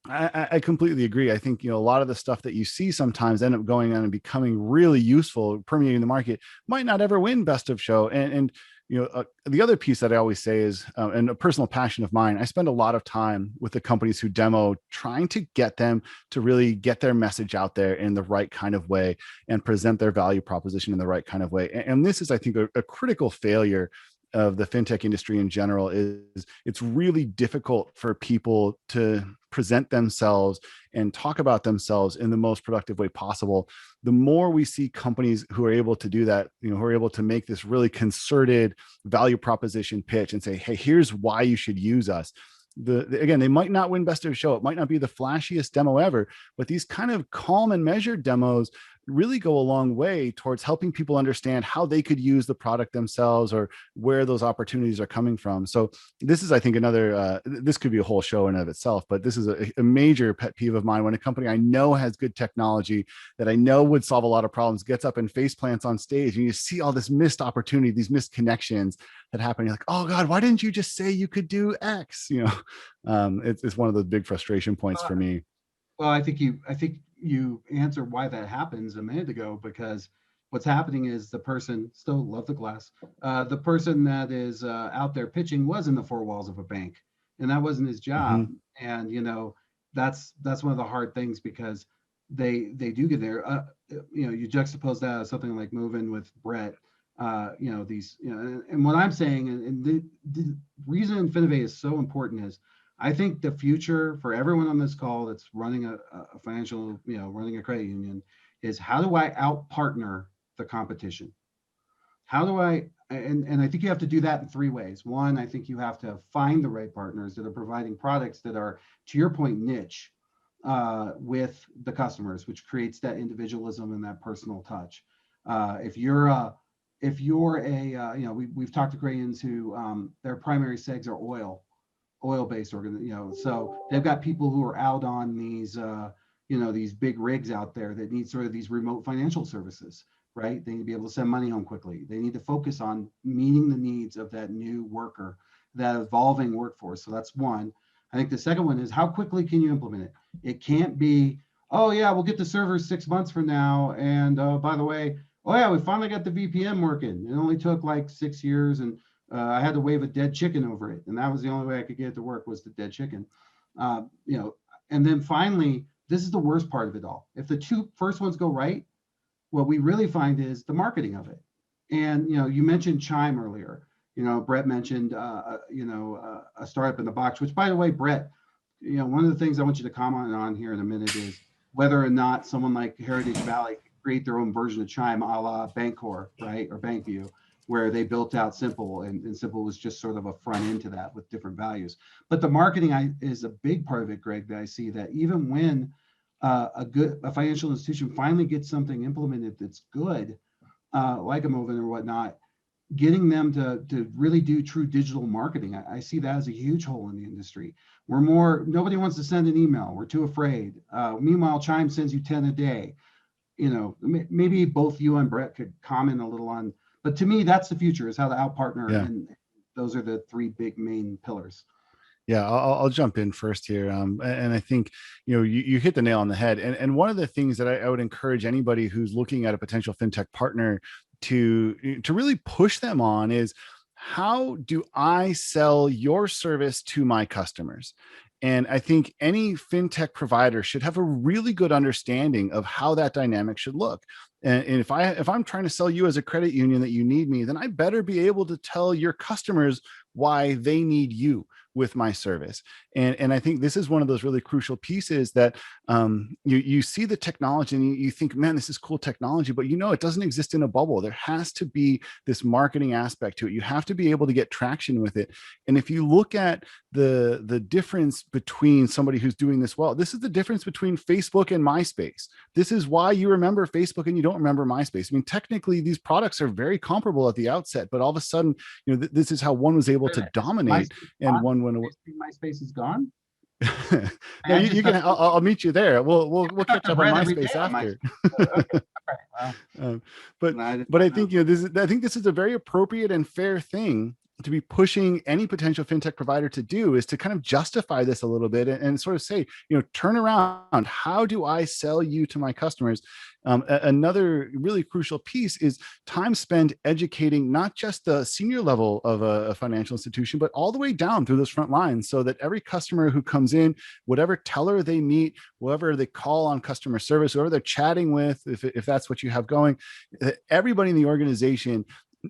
I completely agree. I think, a lot of the stuff that you see sometimes end up going on and becoming really useful, permeating the market, might not ever win best of show. And the other piece that I always say is, and a personal passion of mine, I spend a lot of time with the companies who demo, trying to get them to really get their message out there in the right kind of way and present their value proposition in the right kind of way. And this is, I think, a critical failure of the fintech industry in general. Is it's really difficult for people to present themselves and talk about themselves in the most productive way possible. The more we see companies who are able to do that, who are able to make this really concerted value proposition pitch and say, hey, here's why you should use us. Again, they might not win best of show. It might not be the flashiest demo ever, but these kind of calm and measured demos really go a long way towards helping people understand how they could use the product themselves or where those opportunities are coming from. So this is, I think, this could be a whole show in and of itself, but this is a major pet peeve of mine when a company I know has good technology that I know would solve a lot of problems gets up and face plants on stage, and you see all this missed opportunity, these missed connections that happen. You're like, oh God, why didn't you just say you could do X? It's one of the big frustration points for me. Well, I think you answered why that happens a minute ago, because what's happening is the person, still love the glass, the person that is out there pitching was in the four walls of a bank, and that wasn't his job. Mm-hmm. And that's one of the hard things, because they do get there. You juxtapose that with something like Movin with Brett. And what I'm saying, and the reason Finovate is so important is, I think the future for everyone on this call that's running a financial, running a credit union, is how do I out-partner the competition? How do I, and I think you have to do that in three ways. One, I think you have to find the right partners that are providing products that are, to your point, niche with the customers, which creates that individualism and that personal touch. If you're a, we've talked to credit unions who their primary segs are oil-based so they've got people who are out on these these big rigs out there that need sort of these remote financial services, right? They need to be able to send money home quickly. They need to focus on meeting the needs of that new worker, that evolving workforce. So that's one. I think the second one is, how quickly can you implement it? It can't be, oh yeah, we'll get the servers 6 months from now, and by the way, oh yeah, we finally got the VPN working. It only took like 6 years, and I had to wave a dead chicken over it, and that was the only way I could get it to work, was the dead chicken. And then finally, this is the worst part of it all. If the two first ones go right, what we really find is the marketing of it. And you mentioned Chime earlier. Brett mentioned a startup in the box. Which, by the way, Brett, one of the things I want you to comment on here in a minute is whether or not someone like Heritage Valley create their own version of Chime, a la Bancor, right, or BankView, where they built out Simple, and Simple was just sort of a front end to that with different values. But the marketing is a big part of it, Greg. That I see that even when a financial institution finally gets something implemented that's good, like a Movin or whatnot, getting them to really do true digital marketing. I see that as a huge hole in the industry. Nobody wants to send an email. We're too afraid. Meanwhile, Chime sends you 10 a day. Maybe both you and Brett could comment a little on, but to me, that's the future, is how to outpartner. Yeah. And those are the three big main pillars. Yeah, I'll jump in first here. And I think, you hit the nail on the head. And one of the things that I would encourage anybody who's looking at a potential fintech partner to really push them on is, how do I sell your service to my customers? And I think any fintech provider should have a really good understanding of how that dynamic should look. And if I'm trying to sell you as a credit union that you need me, then I better be able to tell your customers why they need you with my service. And I think this is one of those really crucial pieces that you see the technology and you think, man, this is cool technology, but it doesn't exist in a bubble. There has to be this marketing aspect to it. You have to be able to get traction with it. And if you look at the difference between somebody who's doing this well, this is the difference between Facebook and MySpace. This is why you remember Facebook and you don't remember MySpace. I mean, technically these products are very comparable at the outset, but all of a sudden, this is how one was able to dominate and one went away. MySpace is gone. Yeah, you can. I'll meet you there. We'll catch up on MySpace after. Okay. But I think this is a very appropriate and fair thing to be pushing any potential fintech provider to do, is to kind of justify this a little bit and sort of say, turn around. How do I sell you to my customers? Another really crucial piece is time spent educating not just the senior level of a financial institution, but all the way down through those front lines, so that every customer who comes in, whatever teller they meet, whoever they call on customer service, whoever they're chatting with, if that's what you have going, everybody in the organization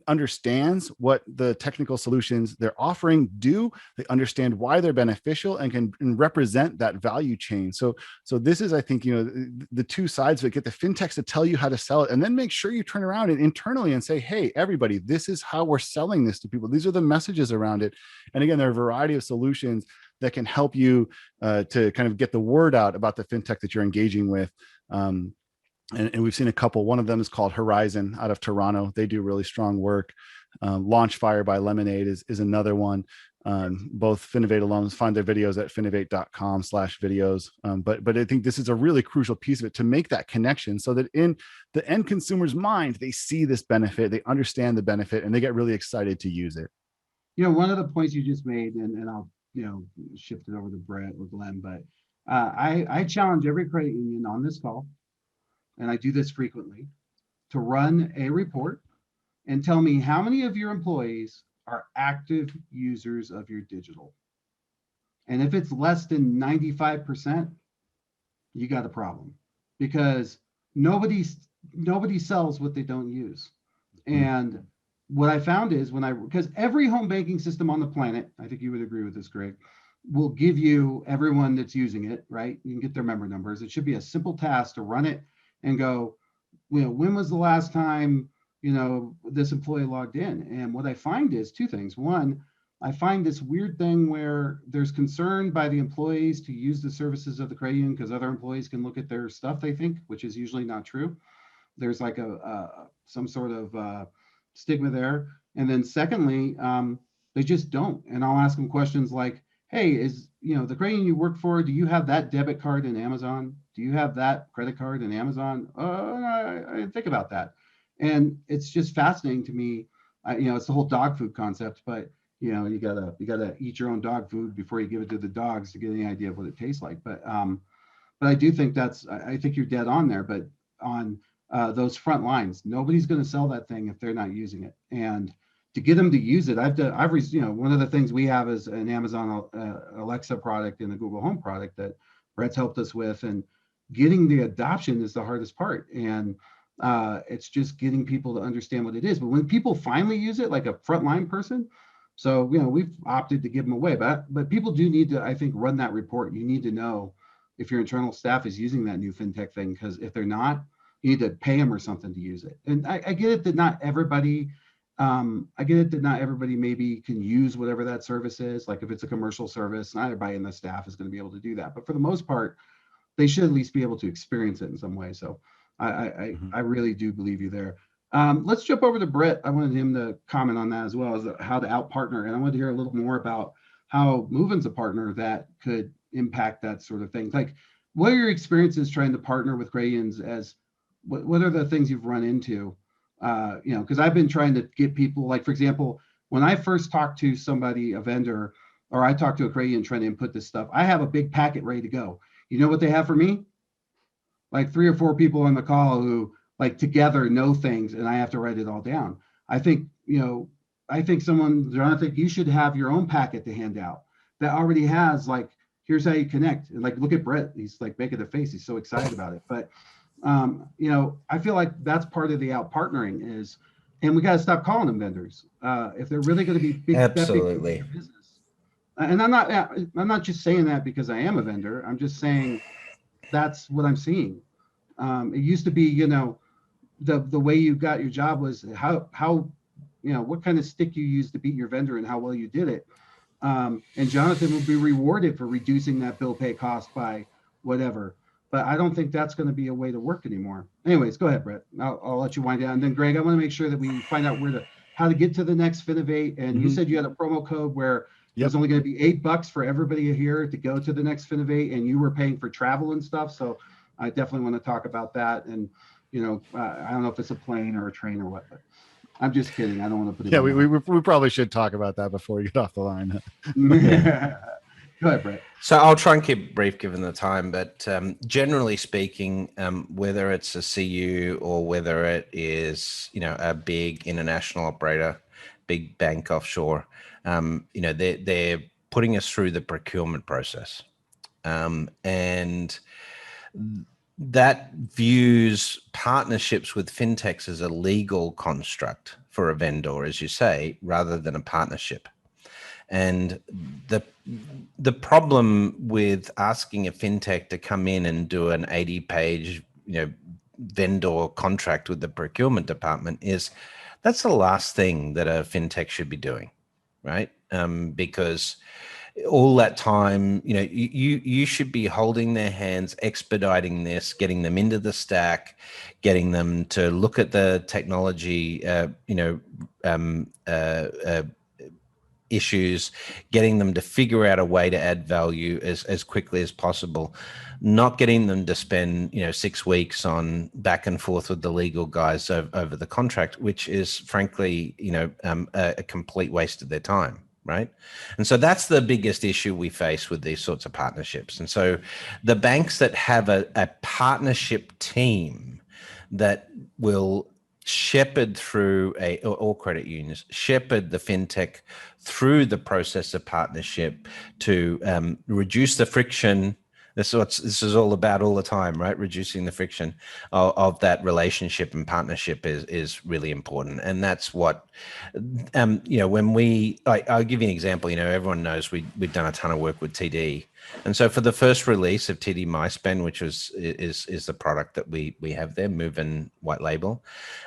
understands what the technical solutions they're offering do. They understand why they're beneficial and can represent that value chain. So this is, I think, the two sides of it. Get the fintechs to tell you how to sell it, and then make sure you turn around and internally and say, hey, everybody, this is how we're selling this to people. These are the messages around it. And again, there are a variety of solutions that can help you to kind of get the word out about the fintech that you're engaging with. And we've seen a couple. One of them is called Horizon out of Toronto. They do really strong work. Launchfire by Lemonade is another one. Both Finovate alums, find their videos at finovate.com/videos. But I think this is a really crucial piece of it, to make that connection so that in the end consumer's mind, they see this benefit, they understand the benefit, and they get really excited to use it. One of the points you just made, and I'll shift it over to Brett or Glenn, but I challenge every credit union on this call, and I do this frequently, to run a report and tell me how many of your employees are active users of your digital. And if it's less than 95%, you got a problem, because nobody sells what they don't use. And what I found is because every home banking system on the planet, I think you would agree with this, Greg, will give you everyone that's using it, right? You can get their member numbers. It should be a simple task to run it and go, when was the last time, this employee logged in? And what I find is two things. One, I find this weird thing where there's concern by the employees to use the services of the credit union because other employees can look at their stuff, they think, which is usually not true. There's like some sort of stigma there. And then secondly, they just don't. And I'll ask them questions like, hey, is the credit union you work for, do you have that debit card in Amazon? Do you have that credit card in Amazon? I didn't think about that. And it's just fascinating to me. It's the whole dog food concept, but you gotta eat your own dog food before you give it to the dogs to get any idea of what it tastes like. But I do think I think you're dead on there. But on those front lines, nobody's going to sell that thing if they're not using it. And to get them to use it, one of the things we have is an Amazon Alexa product and a Google Home product that Brett's helped us with, and getting the adoption is the hardest part. And it's just getting people to understand what it is. But when people finally use it, like a frontline person, so we've opted to give them away, but people do need to, I think, run that report. You need to know if your internal staff is using that new fintech thing, because if they're not, you need to pay them or something to use it. And I get it that not everybody, maybe can use whatever that service is. Like if it's a commercial service, not everybody in the staff is going to be able to do that. But for the most part, they should at least be able to experience it in some way. So I really do believe you there. Let's jump over to Brett. I wanted him to comment on that as well as how to out partner. And I wanted to hear a little more about how Moven's a partner that could impact that sort of thing. Like, what are your experiences trying to partner with Gradians? As what are the things you've run into? Because I've been trying to get people, like, for example, when I first talked to somebody, a vendor, or I talked to a Gradian trying to input this stuff, I have a big packet ready to go. You know what they have for me? Like 3 or 4 people on the call who like together know things, and I have to write it all down. I think, Jonathan, you should have your own packet to hand out that already has like, here's how you connect. And like, look at Brett, he's like making a face. He's so excited about it. But, I feel like that's part of the out partnering is, and we got to stop calling them vendors. If they're really going to be big, absolutely, that big business. And I'm not just saying that because I am a vendor. I'm just saying that's what I'm seeing. It used to be, the way you got your job was how what kind of stick you used to beat your vendor and how well you did it. And Jonathan will be rewarded for reducing that bill pay cost by whatever. But I don't think that's going to be a way to work anymore. Anyways, go ahead, Brett. I'll let you wind down. And then Greg, I want to make sure that we find out how to get to the next Finovate. And you said you had a promo code where there's only going to be $8 for everybody here to go to the next Finovate, and you were paying for travel and stuff. So I definitely want to talk about that. And I don't know if it's a plane or a train or what, but I'm just kidding. I don't want to put it. Yeah, we probably should talk about that before you get off the line. Go ahead, Brett. So I'll try and keep it brief given the time, but generally speaking, whether it's a CU or whether it is, a big international operator, big bank offshore, they're putting us through the procurement process. And that views partnerships with fintechs as a legal construct for a vendor, as you say, rather than a partnership. And the problem with asking a fintech to come in and do an 80-page, vendor contract with the procurement department is that's the last thing that a fintech should be doing, right? Because all that time, you should be holding their hands, expediting this, getting them into the stack, getting them to look at the technology, issues, getting them to figure out a way to add value as quickly as possible, not getting them to spend 6 weeks on back and forth with the legal guys over the contract, which is frankly a complete waste of their time, right? And so that's the biggest issue we face with these sorts of partnerships. And so the banks that have a partnership team that will shepherd through or credit unions, shepherd the fintech through the process of partnership to reduce the friction. This is all about all the time, right? Reducing the friction of that relationship and partnership is really important. And that's what, when I'll give you an example. Everyone knows we've done a ton of work with TD. And so for the first release of TD MySpend, which is the product that we have there, Moven white label,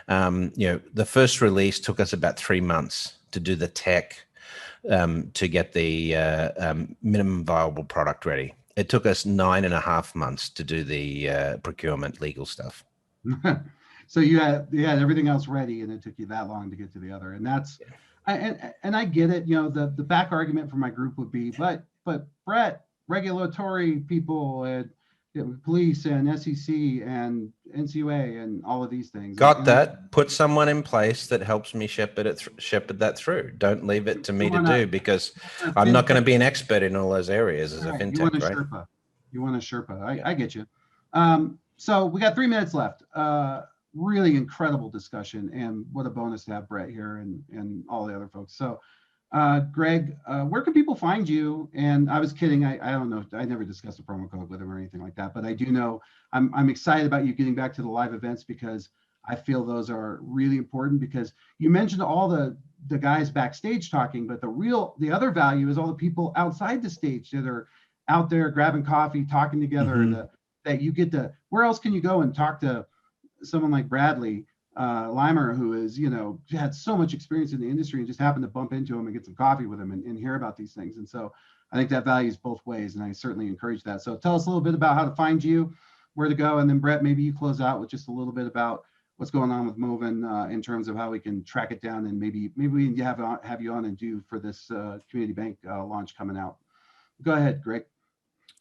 the first release took us about 3 months to do the tech, to get the minimum viable product ready. It took us 9.5 months to do the procurement legal stuff. So you had everything else ready, and it took you that long to get to the other. And that's, and I get it. The back argument for my group would be, but Brett, regulatory people and police and SEC and NCUA and all of these things. Put someone in place that helps me shepherd that through. Don't leave it to me to do, because I'm not going to be an expert in all those areas as a fintech, right? You want a Sherpa. I get you. So we got 3 minutes left. Really incredible discussion, and what a bonus to have Brett here and all the other folks. So Greg, where can people find you? And I was kidding. I don't know. I never discussed a promo code with him or anything like that, but I do know I'm excited about you getting back to the live events, because I feel those are really important, because you mentioned all the guys backstage talking, but the other value is all the people outside the stage that are out there grabbing coffee, talking together, that you get to, where else can you go and talk to someone like Bradley Limer, who is, had so much experience in the industry, and just happened to bump into him and get some coffee with him and hear about these things. And so I think that values both ways, and I certainly encourage that. So tell us a little bit about how to find you, where to go, and then Brett, maybe you close out with just a little bit about what's going on with Moven in terms of how we can track it down, and maybe we can have you on and do for this community bank launch coming out. Go ahead, Greg.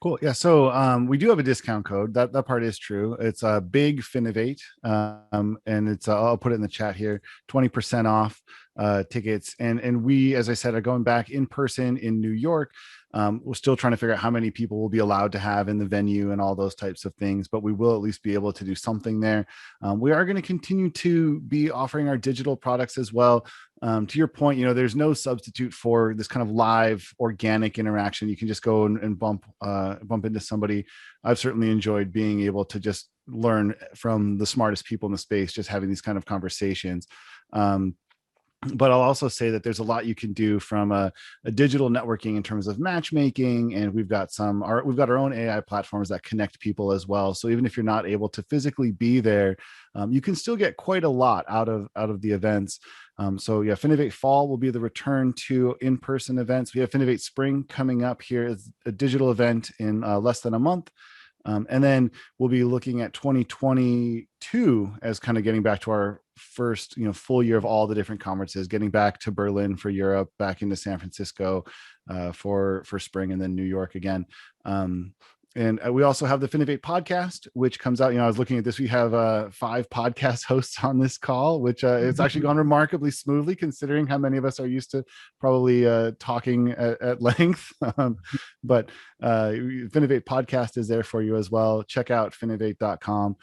Cool. Yeah. So we do have a discount code. That part is true. It's a big Finovate, and it's I'll put it in the chat here. 20% off tickets, and we, as I said, are going back in person in New York. We're still trying to figure out how many people we'll be allowed to have in the venue and all those types of things, but we will at least be able to do something there. We are going to continue to be offering our digital products as well. To your point, there's no substitute for this kind of live organic interaction. You can just go and bump into somebody. I've certainly enjoyed being able to just learn from the smartest people in the space, just having these kind of conversations. But I'll also say that there's a lot you can do from a digital networking in terms of matchmaking, and we've got our own AI platforms that connect people as well. So even if you're not able to physically be there, you can still get quite a lot out of the events. So yeah, Finovate Fall will be the return to in-person events. We have Finovate Spring coming up here as a digital event in less than a month. And then we'll be looking at 2022 as kind of getting back to our first, full year of all the different conferences, getting back to Berlin for Europe, back into San Francisco for spring, and then New York again. And we also have the Finovate podcast, which comes out. I was looking at this. We have 5 podcast hosts on this call, which it's actually gone remarkably smoothly, considering how many of us are used to probably talking at length. But Finovate podcast is there for you as well. Check out finovate.com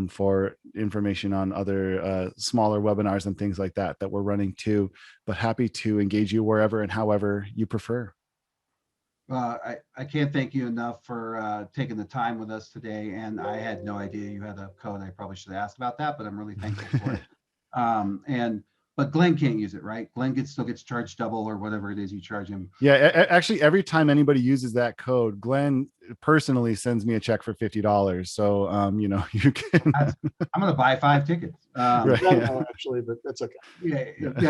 for information on other smaller webinars and things like that we're running too. But happy to engage you wherever and however you prefer. I can't thank you enough for taking the time with us today. And I had no idea you had a code. I probably should have asked about that, but I'm really thankful for it. But Glenn can't use it, right? Glenn still gets charged double or whatever it is you charge him. Yeah, actually, every time anybody uses that code, Glenn personally sends me a check for $50. So, you can. I'm going to buy 5 tickets. Right, yeah. Actually, but that's okay. Yeah,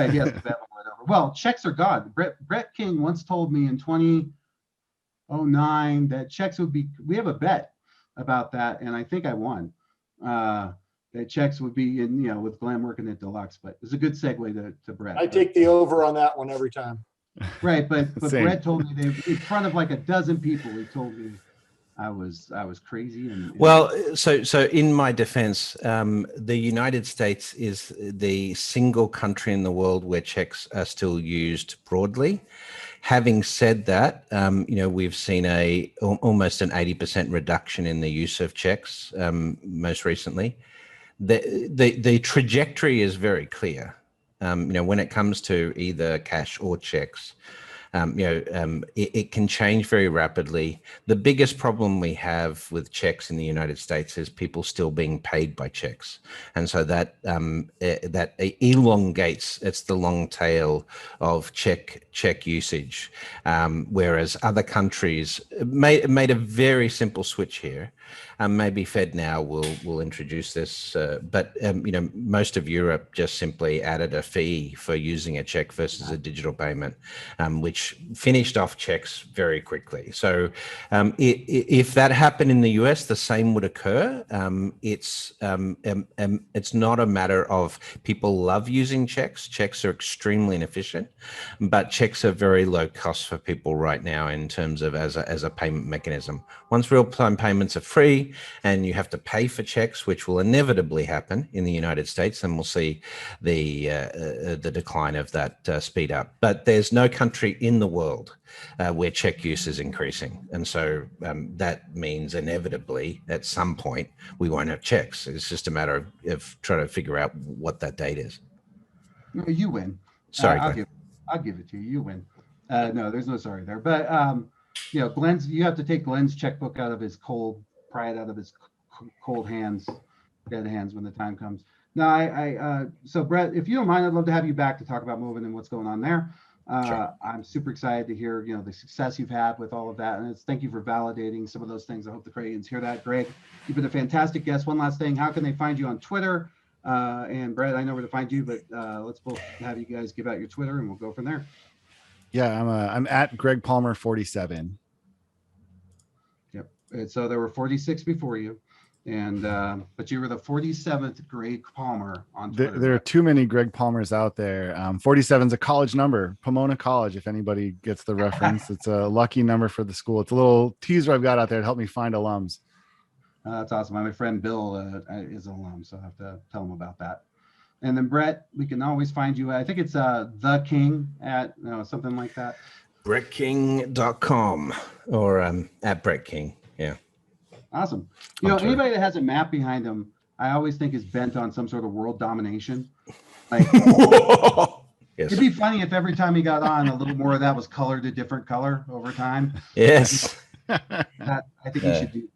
he has to bet one over. Well, checks are gone. Brett King once told me in 2009 that checks would be. We have a bet about that, and I think I won. That checks would be in, with Glenn working at Deluxe, but it's a good segue to Brett. I take the over on that one every time. Right, but Brett told me in front of like a dozen people, he told me I was crazy. Well, so in my defense, the United States is the single country in the world where checks are still used broadly. Having said that, we've seen almost an 80% reduction in the use of checks most recently. The trajectory is very clear. When it comes to either cash or checks, it can change very rapidly. The biggest problem we have with checks in the United States is people still being paid by checks, and so that elongates. It's the long tail of check usage, whereas other countries made a very simple switch here. Maybe FedNow will introduce this, but most of Europe just simply added a fee for using a check versus a digital payment, which finished off checks very quickly. So if that happened in the US, the same would occur. It's not a matter of people love using checks. Checks are extremely inefficient, but checks are very low cost for people right now in terms of as a payment mechanism. Once real-time payments are free and you have to pay for checks, which will inevitably happen in the United States, then we'll see the decline of that speed up. But there's no country in the world where check use is increasing. And so that means inevitably at some point we won't have checks. It's just a matter of trying to figure out what that date is. You win. Sorry, I'll give it to you. You win. No, there's no sorry there. But you have to take Glenn's checkbook out of his pry it out of his cold hands, dead hands when the time comes. Now, so Brett, if you don't mind, I'd love to have you back to talk about Moven and what's going on there. Sure. I'm super excited to hear, the success you've had with all of that. And thank you for validating some of those things. I hope the Craigens hear that. Greg, you've been a fantastic guest. One last thing, how can they find you on Twitter? And Brett, I know where to find you, but let's both have you guys give out your Twitter and we'll go from there. Yeah, I'm at Greg Palmer 47. Yep. And so there were 46 before you. And but you were the 47th Greg Palmer on Twitter. There are too many Greg Palmers out there. 47 is a college number, Pomona College. If anybody gets the reference, it's a lucky number for the school. It's a little teaser I've got out there to help me find alums. That's awesome. My friend Bill is an alum, so I have to tell him about that. And then Brett, we can always find you. I think it's The King at something like that. BrettKing.com or at Brett King. Yeah. Awesome. On Twitter. Anybody that has a map behind them, I always think is bent on some sort of world domination. Like, Yes. it'd be funny if every time he got on, a little more of that was colored a different color over time. Yes. That I think he should do.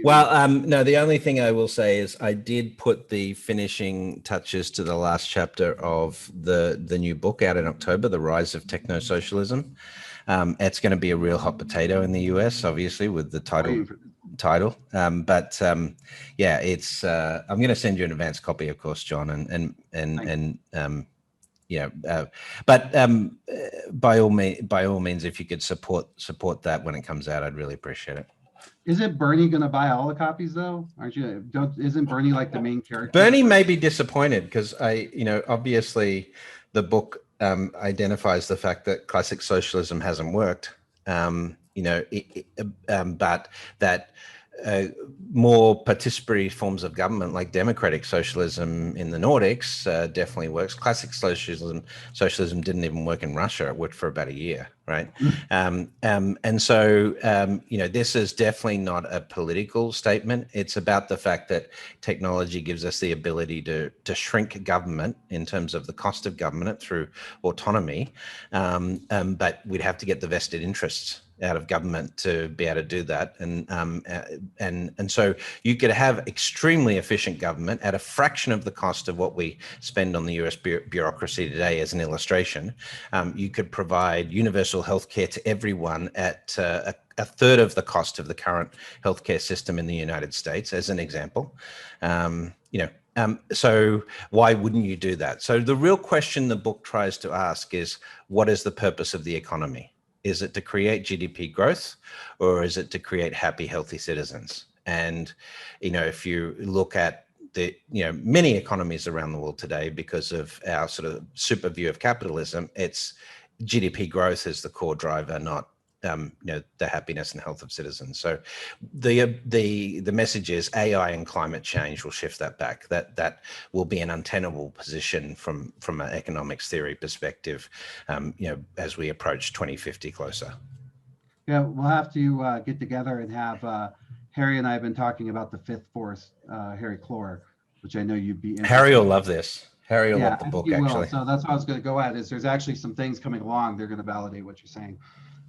Well, no, the only thing I will say is I did put the finishing touches to the last chapter of the new book out in October, The Rise of Techno-Socialism. It's going to be a real hot potato in the US, obviously, with the title. Yeah, it's I'm going to send you an advance copy, of course, John, but by all means, if you could support that when it comes out, I'd really appreciate it. Isn't Bernie going to buy all the copies though? Isn't Bernie like the main character? Bernie may be disappointed because obviously the book identifies the fact that classic socialism hasn't worked. But that more participatory forms of government, like democratic socialism in the Nordics, definitely works. Classic socialism didn't even work in Russia. It worked for about a year, right? And so, this is definitely not a political statement. It's about the fact that technology gives us the ability to shrink government in terms of the cost of government through autonomy, but we'd have to get the vested interests out of government to be able to do that, and so you could have extremely efficient government at a fraction of the cost of what we spend on the US bureaucracy today. As an illustration, you could provide universal healthcare to everyone at a third of the cost of the current healthcare system in the United States, as an example. So why wouldn't you do that? So the real question the book tries to ask is, what is the purpose of the economy? Is it to create GDP growth, or is it to create happy, healthy citizens? And, if you look at the, many economies around the world today, because of our sort of super view of capitalism, it's GDP growth is the core driver, not the happiness and health of citizens. So the message is AI and climate change will shift that back. That will be an untenable position from an economics theory perspective, as we approach 2050 closer. Yeah, we'll have to get together and have Harry and I have been talking about the fifth force, Harry Clore, which I know you'd be interested. Harry will love this. Harry will love the book, actually. So that's what I was going to go at, is there's actually some things coming along. They're going to validate what you're saying.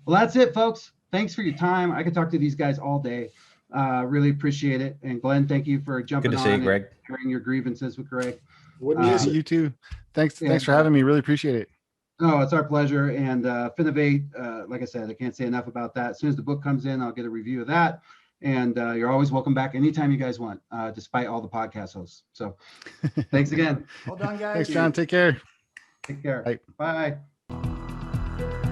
Well, that's it, folks. Thanks for your time. I could talk to these guys all day. Really appreciate it. And Glenn, thank you for jumping on. Good to see you, Greg. Sharing your grievances with Greg. You too. Thanks for having me. Really appreciate it. Oh, it's our pleasure. And Finovate, like I said, I can't say enough about that. As soon as the book comes in, I'll get a review of that. And you're always welcome back anytime you guys want, despite all the podcast hosts. So thanks again. Well done, guys. Thanks, John. Take care. Take care. Bye. Bye.